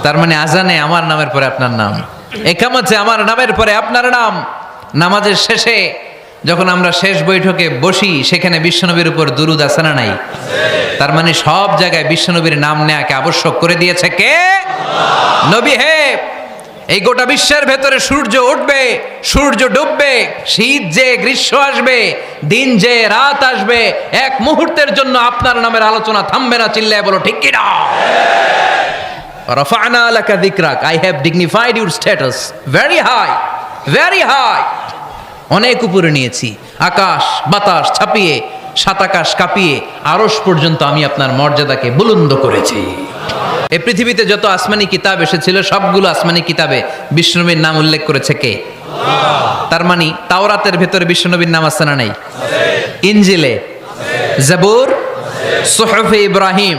S1: তার মানে আজানে আমার নামের পরে আপনার নাম, একামতে আমার নামের পরে আপনার নাম। নামাজের শেষে যখন আমরা শেষ বৈঠকে বসি, সেখানে বিশ্বনবীর উপর দুরূদ আছে না নাই? তার মানে সব জায়গায় বিশ্বনবীর নাম নেয়াকে আবশ্যক করে দিয়েছে কে? নবী হে। এই গোটা বিশ্বের ভেতরে সূর্য উঠবে, সূর্য ডুববে, শীত যে গ্রীষ্ম আসবে, দিন যে রাত আসবে, এক মুহূর্তের জন্য আপনার নামের আলোচনা থামবে না। চিল্লায় বলো ঠিক কি না? রাফা'না লাকা যিকরাক, I have dignified your status very high, very high। অনেক উপরে নিয়েছি, আকাশ বাতাস ছাপিয়ে, সাত আকাশ কাঁপিয়ে আরশ পর্যন্ত আমি আপনার মর্যাদাকে বুলন্দ করেছি। এই পৃথিবীতে যত আসমানি কিতাব এসেছিল, সবগুলো আসমানি কিতাবে বিষ্ণুনবীর নাম উল্লেখ করেছে কে? তার মানে তাওরাতের ভেতরে বিষ্ণুনবীর নাম আছে না নাই? ইনজিলে, জাবুর, সুহুফে ইব্রাহিম,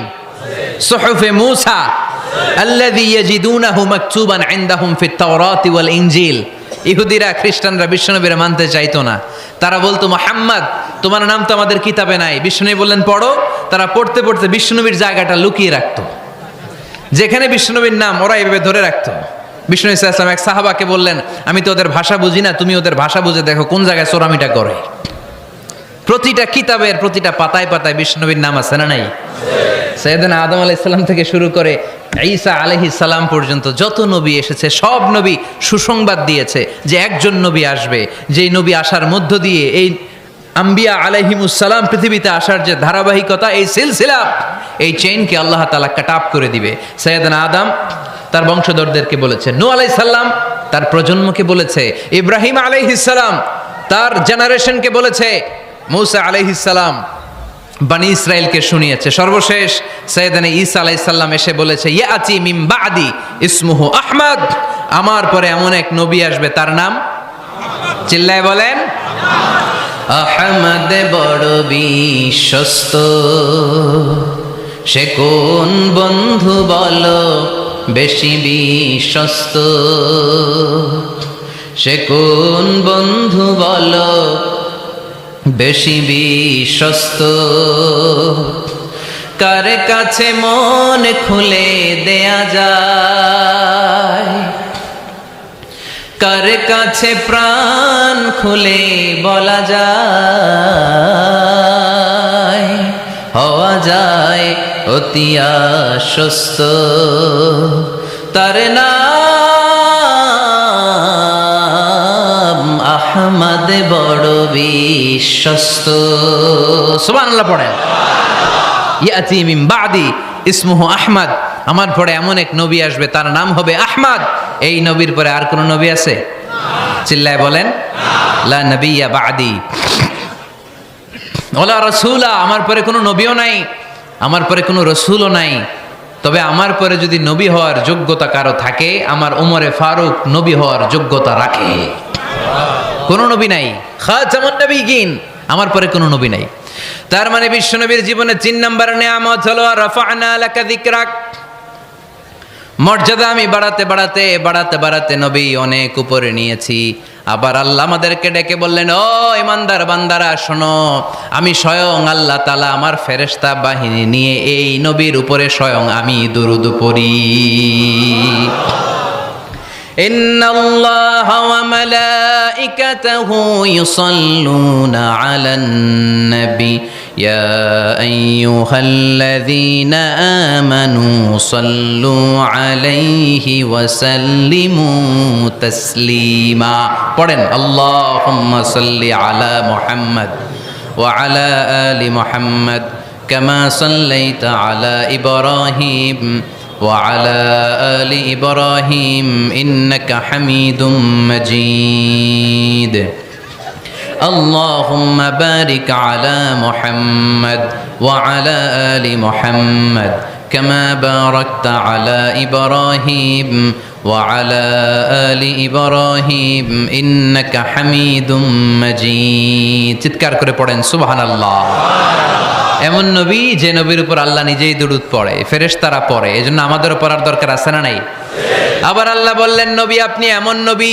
S1: সুহুফে মূসা, আল্লাযী ইয়াজিদুনাহু মাকতুবান ইনদাহুম ফিত তাওরাতি ওয়াল ইনজিল। ইহুদিরা খ্রিস্টানরা বিশ্বনবীর মানতে চাইতো না। তারা বলতো, মুহাম্মদ তোমার নাম তো আমাদের কিতাবে নাই। বিশ্বনবী বললেন পড়ো। তারা পড়তে পড়তে বিশ্বনবীর জায়গাটা লুকিয়ে রাখতো, যেখানে বিশ্বনবীর নাম ওরা এভাবে ধরে রাখতো। বিষ্ণু ইসা ইসলাম এক সাহাবাকে বললেন, আমি তো ওদের ভাষা বুঝি না, তুমি ওদের ভাষা বুঝে দেখো কোন জায়গায় চোরামিটা করে। প্রতিটা কিতাবের প্রতিটা পাতায় পাতায় বিষ্ণুনবীর নাম আছে না নাই? সাইয়েদনা আদম আলাইহিস সালাম থেকে শুরু করে ঈসা আলাইহিস সালাম পর্যন্ত যত নবী এসেছে, সব নবী সুসংবাদ দিয়েছে যে একজন নবী আসবে, যেই নবী আসার মধ্য দিয়ে এই আম্বিয়া আলাইহিমুস সালাম পৃথিবীতে আসার যে ধারাবাহিকতা, এই সিলসিলা, এই চেইনকে আল্লাহ তাআলা কাট অফ করে দিবে। সাইয়েদনা আদম তার বংশধরদেরকে বলেছে, নূহ আলাইহিস সালাম তার প্রজন্মকে বলেছে, ইব্রাহিম আলাইহিস সালাম তার জেনারেশনকে বলেছে, মূসা আলাইহিস সালাম বনি ইসরাইলকে শুনিয়েছে। সর্বশেষ সাইয়েদনা ঈসা আলাইহিস সালাম এসে বলেছে, ইয়াতি মিন বাদি ইসমুহু আহমদ, আমার পরে এমন এক নবী আসবে তার নাম, চিল্লায় বলেন, আহমদ বড় বিশ্বস্ত, সে কোন বন্ধু বলো বেশি বিশ্বস্ত, সে কোন বন্ধু বলো বেশি বিশ্বস্ত, কার কাছে মন খুলে দেয়া যায়, কার কাছে প্রাণ খুলে বলা যায়, হওয়া যায় অতি আশ্বস্ত, তার নাম আহমদ বড় বিশ্বস্ত। সুবহানাল্লাহ পড়েন। ইয়াতি মিন বাদি ইসমুহু আহমদ, আমার পরে এমন এক নবী আসবে তার নাম হবে আহমদ। এই নবীর পরে আর কোন নবী আছে? চিল্লায় বলেন, লা নবিয়্যা বাদি ওয়ালা রাসূলা, আমার পরে কোনো নবীও নাই, আমার পরে কোনো রাসূলও নাই। তবে আমার পরে যদি নবী হওয়ার যোগ্যতা কারো থাকে, আমার ওমরে ফারুক নবী হওয়ার যোগ্যতা রাখে। কোন নবী নাই, খাতামুন নবিয়্যিন, আমার পরে কোনো নবী নাই। তার মানে বিশ্বনবীর জীবনে 3 নম্বর নিয়ামত হলো রাফা'না লাকা যিকরাক। মর্যাদা আমি বাড়াতে বাড়াতে বাড়াতে বাড়াতে নবী অনেক উপরে নিয়েছি। আবার আল্লাহ আমাদেরকে ডেকে বললেন, ও ইমানদার বান্দারা শোনো, আমি স্বয়ং আল্লাহ তাআলা আমার ফেরেশতা বাহিনী নিয়ে এই নবীর উপরে স্বয়ং আমি দুরূদ পড়ি। ইন্নাল্লাহা ওয়া মালাইকাতাহু ইউসাল্লুনা আলান নবী ইয়া আইয়ুহাল্লাযীনা আমানু সাল্লু আলাইহি ওয়া সাল্লিমু তাসলিমা। পড়েন, আল্লাহুম্মা সাল্লি আলা মুহাম্মদ ওয়া আলা আলি মুহাম্মদ কামা সাল্লাইতা আলা ইব্রাহিম وعلى آل إبراهيم إنك حميد مجيد اللهم بارك على محمد وعلى آل محمد كما باركت على إبراهيم وعلى آل إبراهيم إنك حميد مجيد চিৎকার করে পড়েন সুবহানাল্লাহ। এমন নবী যে নবীর উপর আল্লাহ নিজেই দুরূদ পড়ে, ফেরেশতারা পড়ে, এজন্য আমাদেরও পড়ার দরকার আছে না নাই? আবার আল্লাহ বললেন নবী আপনি এমন নবী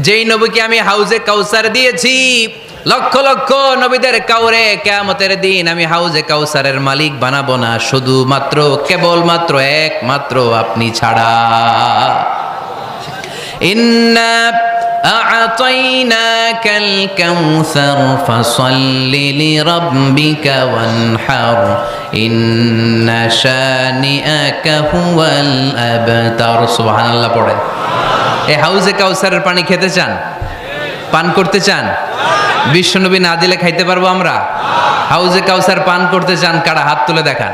S1: যেই নবীকে আমি হাউজে কাউসার দিয়েছি, লক্ষ লক্ষ নবীদের কাউরে কিয়ামতের দিন আমি হাউজে কাউসারের মালিক বানাবো না, শুধুমাত্র কেবলমাত্র একমাত্র আপনি ছাড়া। ইন্না আ'তাইনাকাল কাউসার ফাসাল্লি লিরাব্বিকা ওয়ানহার ইন্না শানিআকা হুয়াল আবতার। সুবহানাল্লাহ পড়েন। এই হাউজে কাউসারের পানি খেতে চান, পান করতে চান? বিশ্বনবী না দিলে খাইতে পারবো আমরা? হাউজে কাউসার পান করতে চান কারা? হাত তুলে দেখান।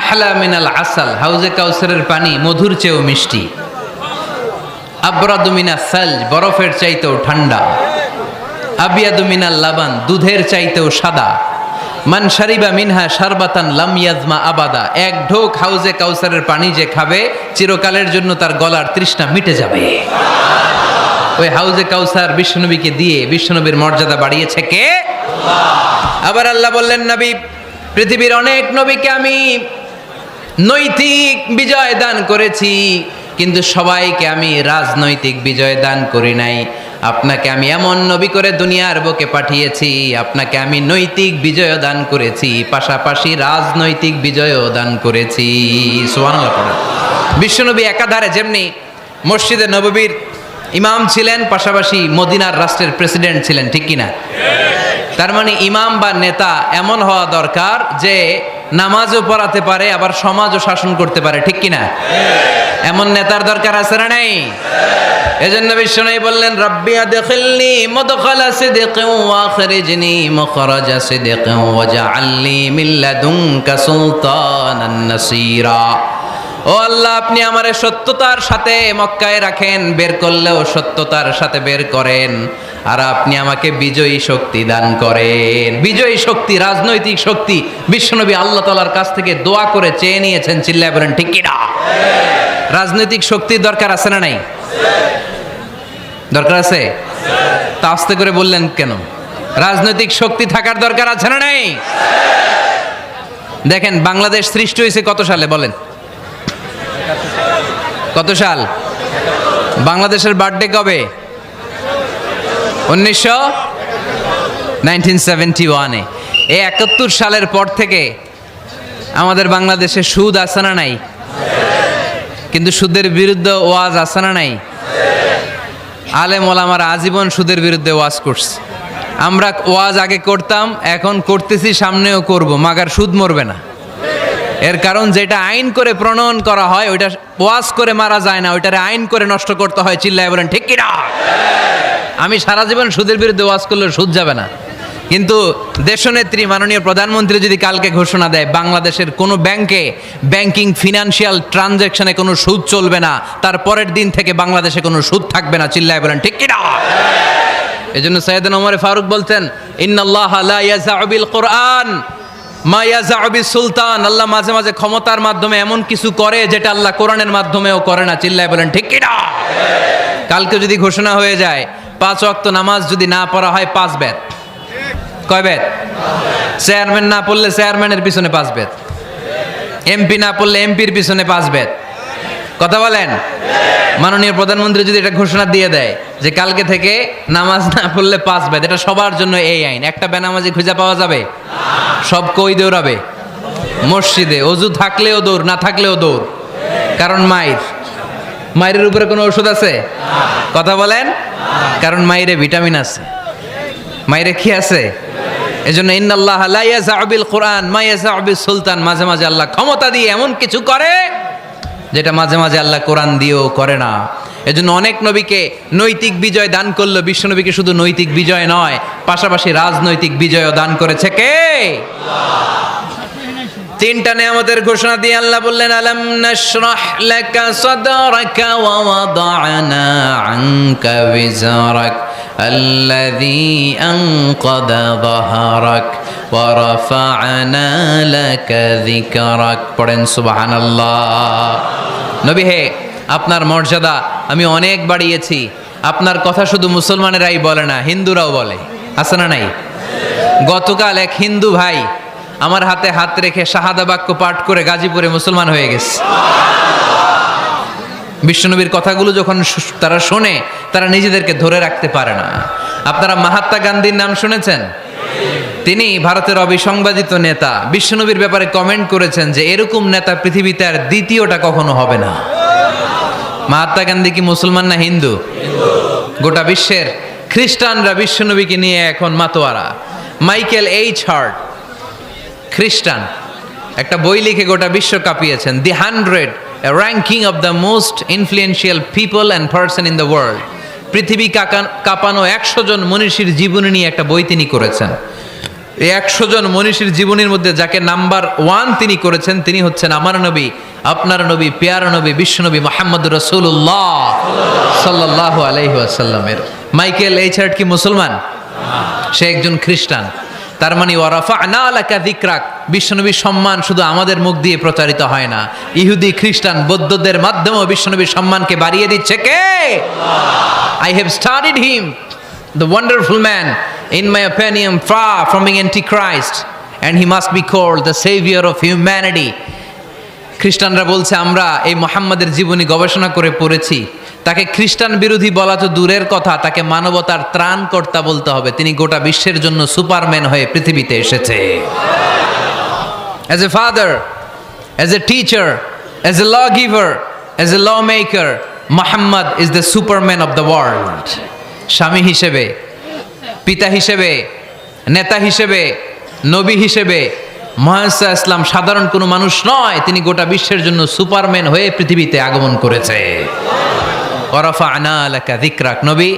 S1: আহলা মিনাল আসাল, হাউজে কাউসারের পানি মধুর চেয়েও মিষ্টি। আবরাদু মিনাস সালজ, বরফের চাইতেও ঠান্ডা। আবিয়াদু মিনাল লাবান, দুধের চাইতেও সাদা। মান শারিবা মিনহা শারবাতান লাম ইয়াজমা আবাদা, এক ঢোক হাউজে কাউসারের পানি যে খাবে চিরকালের জন্য তার গলার তৃষ্ণা মিটে যাবে। ওই হাউজে কাউসার বিশ্বনবীকে দিয়ে বিশ্বনবীর মর্যাদা বাড়িয়েছে কে? আল্লাহ। আবার আল্লাহ বললেন নবী পৃথিবীর অনেক নবীকে আমি নৈতিক বিজয় দান করেছি, কিন্তু সবাইকে আমি রাজনৈতিক বিজয় দান করি নাই। আপনাকে আমি এমন নবী করে দুনিয়ার বুকে পাঠিয়েছি, আপনাকে আমি নৈতিক বিজয় দান করেছি, পাশাপাশি রাজনৈতিক বিজয়ও দান করেছি। সুবহানাল্লাহ পড়েন। বিশ্বনবী একাধারে যেমনি মসজিদে নববীর ইমাম ছিলেন, পাশাপাশি মদিনার রাষ্ট্রের প্রেসিডেন্ট ছিলেন, ঠিক কিনা? তার মানে ইমাম বা নেতা এমন হওয়া দরকার যে নামাজও পড়াতে পারে আবার সমাজও শাসন করতে পারে, ঠিক কিনা? এমন নেতার দরকার আছে না নাই? এজন্য বিশ্বনবী বললেন রাব্বি আদখিলনি মুদখালা সিদকিন ওয়া আখরিজনি মুখরাজা সিদকিন ওয়াজআলনি মিন লাদুনকা সুলতানান নাসীরা। ও আল্লাহ আপনি আমারে সত্যতার সাথে মক্কায় রাখেন, বের করলেও সত্যতার সাথে বের করেন, আর আপনি আমাকে বিজয়ী শক্তি দান করেন। বিজয়ী শক্তি, রাজনৈতিক শক্তি বিশ্বনবী আল্লাহ তাআলার কাছ থেকে দোয়া করে চেয়ে নিয়েছেন। চিল্লায় বলেন ঠিক কি না? রাজনৈতিক শক্তির দরকার আছে না নাই? দরকার আছে? তা আস্তে করে বললেন কেন? রাজনৈতিক শক্তি থাকার দরকার আছে না নাই? দেখেন বাংলাদেশ সৃষ্টি হয়েছে কত সালে বলেন? কত সাল? বাংলাদেশের বার্থডে কবে? 1971-এ। এই 71 সালের পর থেকে আমাদের বাংলাদেশে সুদ আছে না নাই? কিন্তু সুদের বিরুদ্ধে ওয়াজ আছে না নাই? আলেম ওলামারা আজীবন সুদের বিরুদ্ধে ওয়াজ করছে। আমরা ওয়াজ আগে করতাম, এখন করতেছি, সামনেও করব, মাগার সুদ মরবে না। এর কারণ যেটা আইন করে প্রণয়ন করা হয় ওইটা ওয়াজ করে মারা যায় না, ওইটারে আইন করে নষ্ট করতে হয়। চিল্লায় বলেন ঠিক কি না? আমি সারা জীবন সুদের বিরুদ্ধে ওয়াজ করলে সুদ যাবে না, কিন্তু দেশনেত্রী মাননীয় প্রধানমন্ত্রী যদি কালকে ঘোষণা দেয় বাংলাদেশের কোনো ব্যাংকে ব্যাংকিং ফিনান্সিয়াল ট্রানজ্যাকশনে কোনো সুদ চলবে না, তার পরের দিন থেকে বাংলাদেশে কোনো সুদ থাকবে না। চিল্লায় বলেন ঠিক কি না? এজন্য সাইয়েদনা ওমর ফারুক বলতেন ইন্নাল্লাহা লা ইয়াযাউ বিল কুরআন মা ইয়াযাউ বিস সুলতান। আল্লাহ মাঝে মাঝে ক্ষমতার মাধ্যমে এমন কিছু করে যেটা আল্লাহ কোরআনের মাধ্যমেও করে না। চিল্লায় বলেন ঠিক কি না? কালকে যদি ঘোষণা হয়ে যায় 5 ওয়াক্ত নামাজ যদি না পড়া হয় 5 বেত। কয় বেত? চেয়ারম্যান না পড়লে চেয়ারম্যানের পিছনে 5 বেত, এমপি না পড়লে এমপির পিছনে 5 বেত। কথা বলেন? মাননীয় প্রধানমন্ত্রী যদি এটা ঘোষণা দিয়ে দেয় যে কালকে থেকে নামাজ না পড়লে 5 বেত, এটা সবার জন্য এই আইন। একটা বেনামাজি খুঁজে পাওয়া যাবে? সব কই দৌড়াবে? মসজিদে। অজু থাকলেও দৌড়, না থাকলেও দৌড়। কারণ মায়ের উপরে কোনো ওষুধ আছে? কথা বলেন? কারণ মায়েরে ভিটামিন আছে। মায়েরে কি আছে? এজন্য ইন্নাল্লাহ লা ইয়াযাউ বিল কুরআন মা ইয়াযাউ বিস সুলতান, মাঝে মাঝে আল্লাহ ক্ষমতা দিয়ে এমন কিছু করে যেটা মাঝে মাঝে আল্লাহ কোরআন দিয়েও করে না। এজন্য অনেক নবীকে নৈতিক বিজয় দান করলো, বিশ্ব নবীকে শুধু নৈতিক বিজয় নয়, পাশাপাশি রাজনৈতিক বিজয়ও দান করেছে কে? তিনটা নিয়ামতের ঘোষণা দিয়ে আল্লাহ বললেন, আলাম নাশরাহ লাকা সাদরাকা ওয়া ওয়াদা'না আনকা বিজরাক আল্লাযী আনকাযা যাহরাক ওয়া রাফা'না লাকা যিকরাক। পড়েন সুবহানাল্লাহ। নবী হে, আপনার মর্যাদা আমি অনেক বাড়িয়েছি। আপনার কথা শুধু মুসলমানেরাই বলে না, হিন্দুরাও বলে, আছে না নাই? গতকাল এক হিন্দু ভাই আমার হাতে হাত রেখে শাহাদা বাক্য পাঠ করে গাজীপুরে মুসলমান হয়ে গেছে। বিশ্বনবীর কথাগুলো যখন তারা শোনে, তারা নিজেদেরকে ধরে রাখতে পারে না। আপনারা মহাত্মা গান্ধীর নাম শুনেছেন? তিনি ভারতের অবিসংবাদিত নেতা। বিশ্বনবীর ব্যাপারে কমেন্ট করেছেন যে এরকম নেতা পৃথিবীতে আর দ্বিতীয়টা কখনো হবে না। মহাত্মা গান্ধী কি মুসলমান না হিন্দু? গোটা বিশ্বের খ্রিস্টানরা বিশ্বনবীকে নিয়ে এখন মাতোয়ারা। মাইকেল এইচ হার্ট, খ্রিস্টান, একটা বই লিখে গোটা বিশ্ব কাঁপিয়েছেন, দি 100 ranking of the most influential people and person in the world. পৃথিবী কাঁপানো 100 জন মনীষীর জীবনী নিয়ে একটা বই তিনি করেছেন। এই 100 জন মনীষীর জীবনীর মধ্যে যাকে নাম্বার 1 তিনি করেছেন, তিনি হচ্ছেন আমার নবী, আপনার নবী, পেয়ারা নবী, বিশ্বনবী মুহাম্মদুর রাসূলুল্লাহ সাল্লাল্লাহু আলাইহি ওয়াসাল্লামের। মাইকেল এইচ হার্ট কি মুসলমান? সে একজন খ্রিস্টান। তার মানে ওয়া রাফা'না লাকা যিকরাক, বিশ্বনবীর সম্মান শুধু আমাদের মুখ দিয়ে প্রচারিত হয় না, ইহুদি, খ্রিস্টান, বৌদ্ধদের মাধ্যমেও বিশ্বনবীর সম্মানকে বাড়িয়ে দিচ্ছে কে? I have studied him, the wonderful man, in my opinion far from being antichrist, and he must be called the savior of humanity. খ্রিস্টানরা বলছে আমরা এই মুহাম্মাদের জীবনী গবেষণা করে পড়েছি, তাকে খ্রিস্টান বিরোধী বলা তো দূরের কথা, তাকে মানবতার ত্রাণকর্তা বলতে হবে। তিনি গোটা বিশ্বের জন্য সুপারম্যান হয়ে পৃথিবীতে এসেছে। As a father, as a teacher, as a lawgiver, as a lawmaker, Muhammad is the superman of the world. স্বামী হিসেবে, পিতা হিসেবে, নেতা হিসেবে, নবী হিসেবে মুহাম্মদ ইসলাম সাধারণ কোনো মানুষ নয়, তিনি গোটা বিশ্বের জন্য সুপারম্যান হয়ে পৃথিবীতে আগমন করেছে। ওয়া রাফা'না লাকা যিকরাক, নবী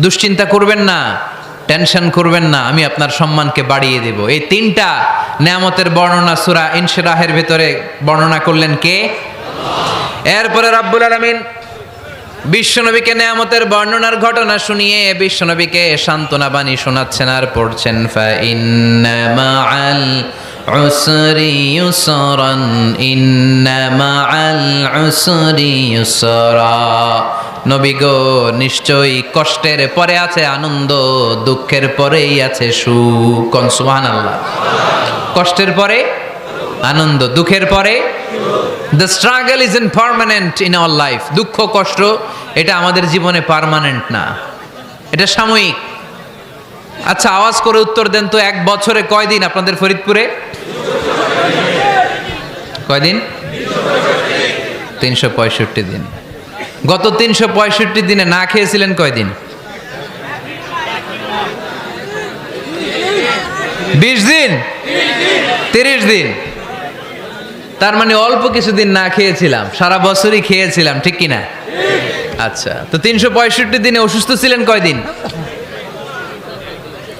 S1: দুশ্চিন্তা করবেন না, টেনশন করবেন না, আমি আপনার সম্মানকে বাড়িয়ে দেব। এই তিনটা নিয়ামতের বর্ণনা সূরা ইনশিরাহের ভিতরে বর্ণনা করলেন কে? এরপরে রাব্বুল আলামিন বিশ্বনবীকে নিয়ামতের বর্ণনার ঘটনা শুনিয়ে বিশ্বনবীকে সান্ত্বনা বাণী শোনাচ্ছেন আর পড়ছেন, ফা ইন্না মাআল উসরি ইউসরান, ইন্না মাআল উসরি ইউসরা। নবী গো, নিশ্চয়ই কষ্টের পরে আছে আনন্দ, দুঃখের পরেই আছে সুখ। কোন সুবহানাল্লাহ। কষ্টের পরে আনন্দ, দুঃখের পরে। The struggle isn't permanent in our life. দুঃখ কষ্ট এটা আমাদের জীবনে পার্মানেন্ট না, এটা সাময়িক। আচ্ছা আওয়াজ করে উত্তর দেন তো, এক বছরে কয়দিন আপনাদের ফরিদপুরে? কয়দিন? 365 দিন। গত 365 দিনে না খেয়েছিলেন কয়দিন? 20 দিন, 30 দিন। তার মানে অল্প কিছুদিন না খেয়েছিলাম, সারা বছরই খেয়েছিলাম, ঠিক কিনা? আচ্ছা, তো 365 দিনে অসুস্থ ছিলেন কয়দিন?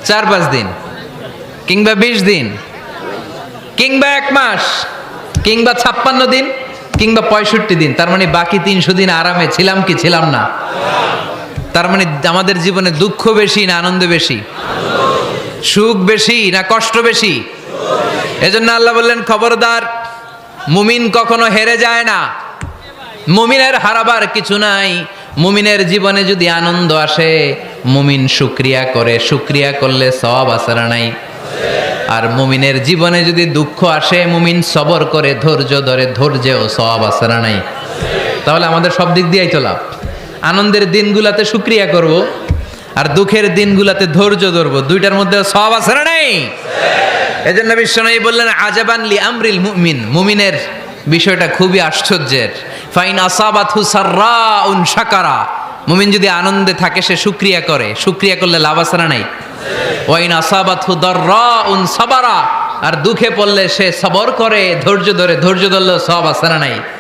S1: 4-5 দিন, কিংবা 20 দিন, কিংবা 1 মাস, কিংবা 56 দিন, কিংবা 65 দিন। তার মানে বাকি 300 দিন আরামে ছিলাম কি ছিলাম না? তার মানে আমাদের জীবনে দুঃখ বেশি না আনন্দ বেশি? সুখ বেশি না কষ্ট বেশি? এজন্য আল্লাহ বললেন, খবরদার, মুমিন কখনো হেরে যায় না, মুমিনের হারাবার কিছু নাই। মুমিনের জীবনে যদি আনন্দ আসে, মুমিন শুকরিয়া করে, শুকরিয়া করলে সওয়াব আছে না নাই? আর মুমিনের জীবনে যদি দুঃখ আসে, মুমিন সবর করে, ধৈর্য ধরে, ধৈর্যেও সওয়াব আছে না নাই? তাহলে আমাদের সব দিক দিয়েই তো লাভ। আনন্দের দিনগুলাতে শুকরিয়া করব, আর দুঃখের দিনগুলাতে ধৈর্য ধরবো, দুইটার মধ্যে সওয়াব আছে না নাই? এজন্য বিশ্বনবী বললেন, আজাবান লি আমরিল মুমিন, মুমিনের বিষয়টা খুবই আশ্চর্যের। ফাইন আসাবাতহু সাররাউন শাকারা, মুমিন যদি আনন্দে থাকে সে শুকরিয়া করে, শুকরিয়া করলে লাভ আছে না নাই? ওয়াইন আসাবাতহু দাররাউন সাবারা, আর দুঃখে পড়লে সে সবর করে, ধৈর্য ধরে, ধৈর্য ধরলেও সওয়াব আছে না নাই?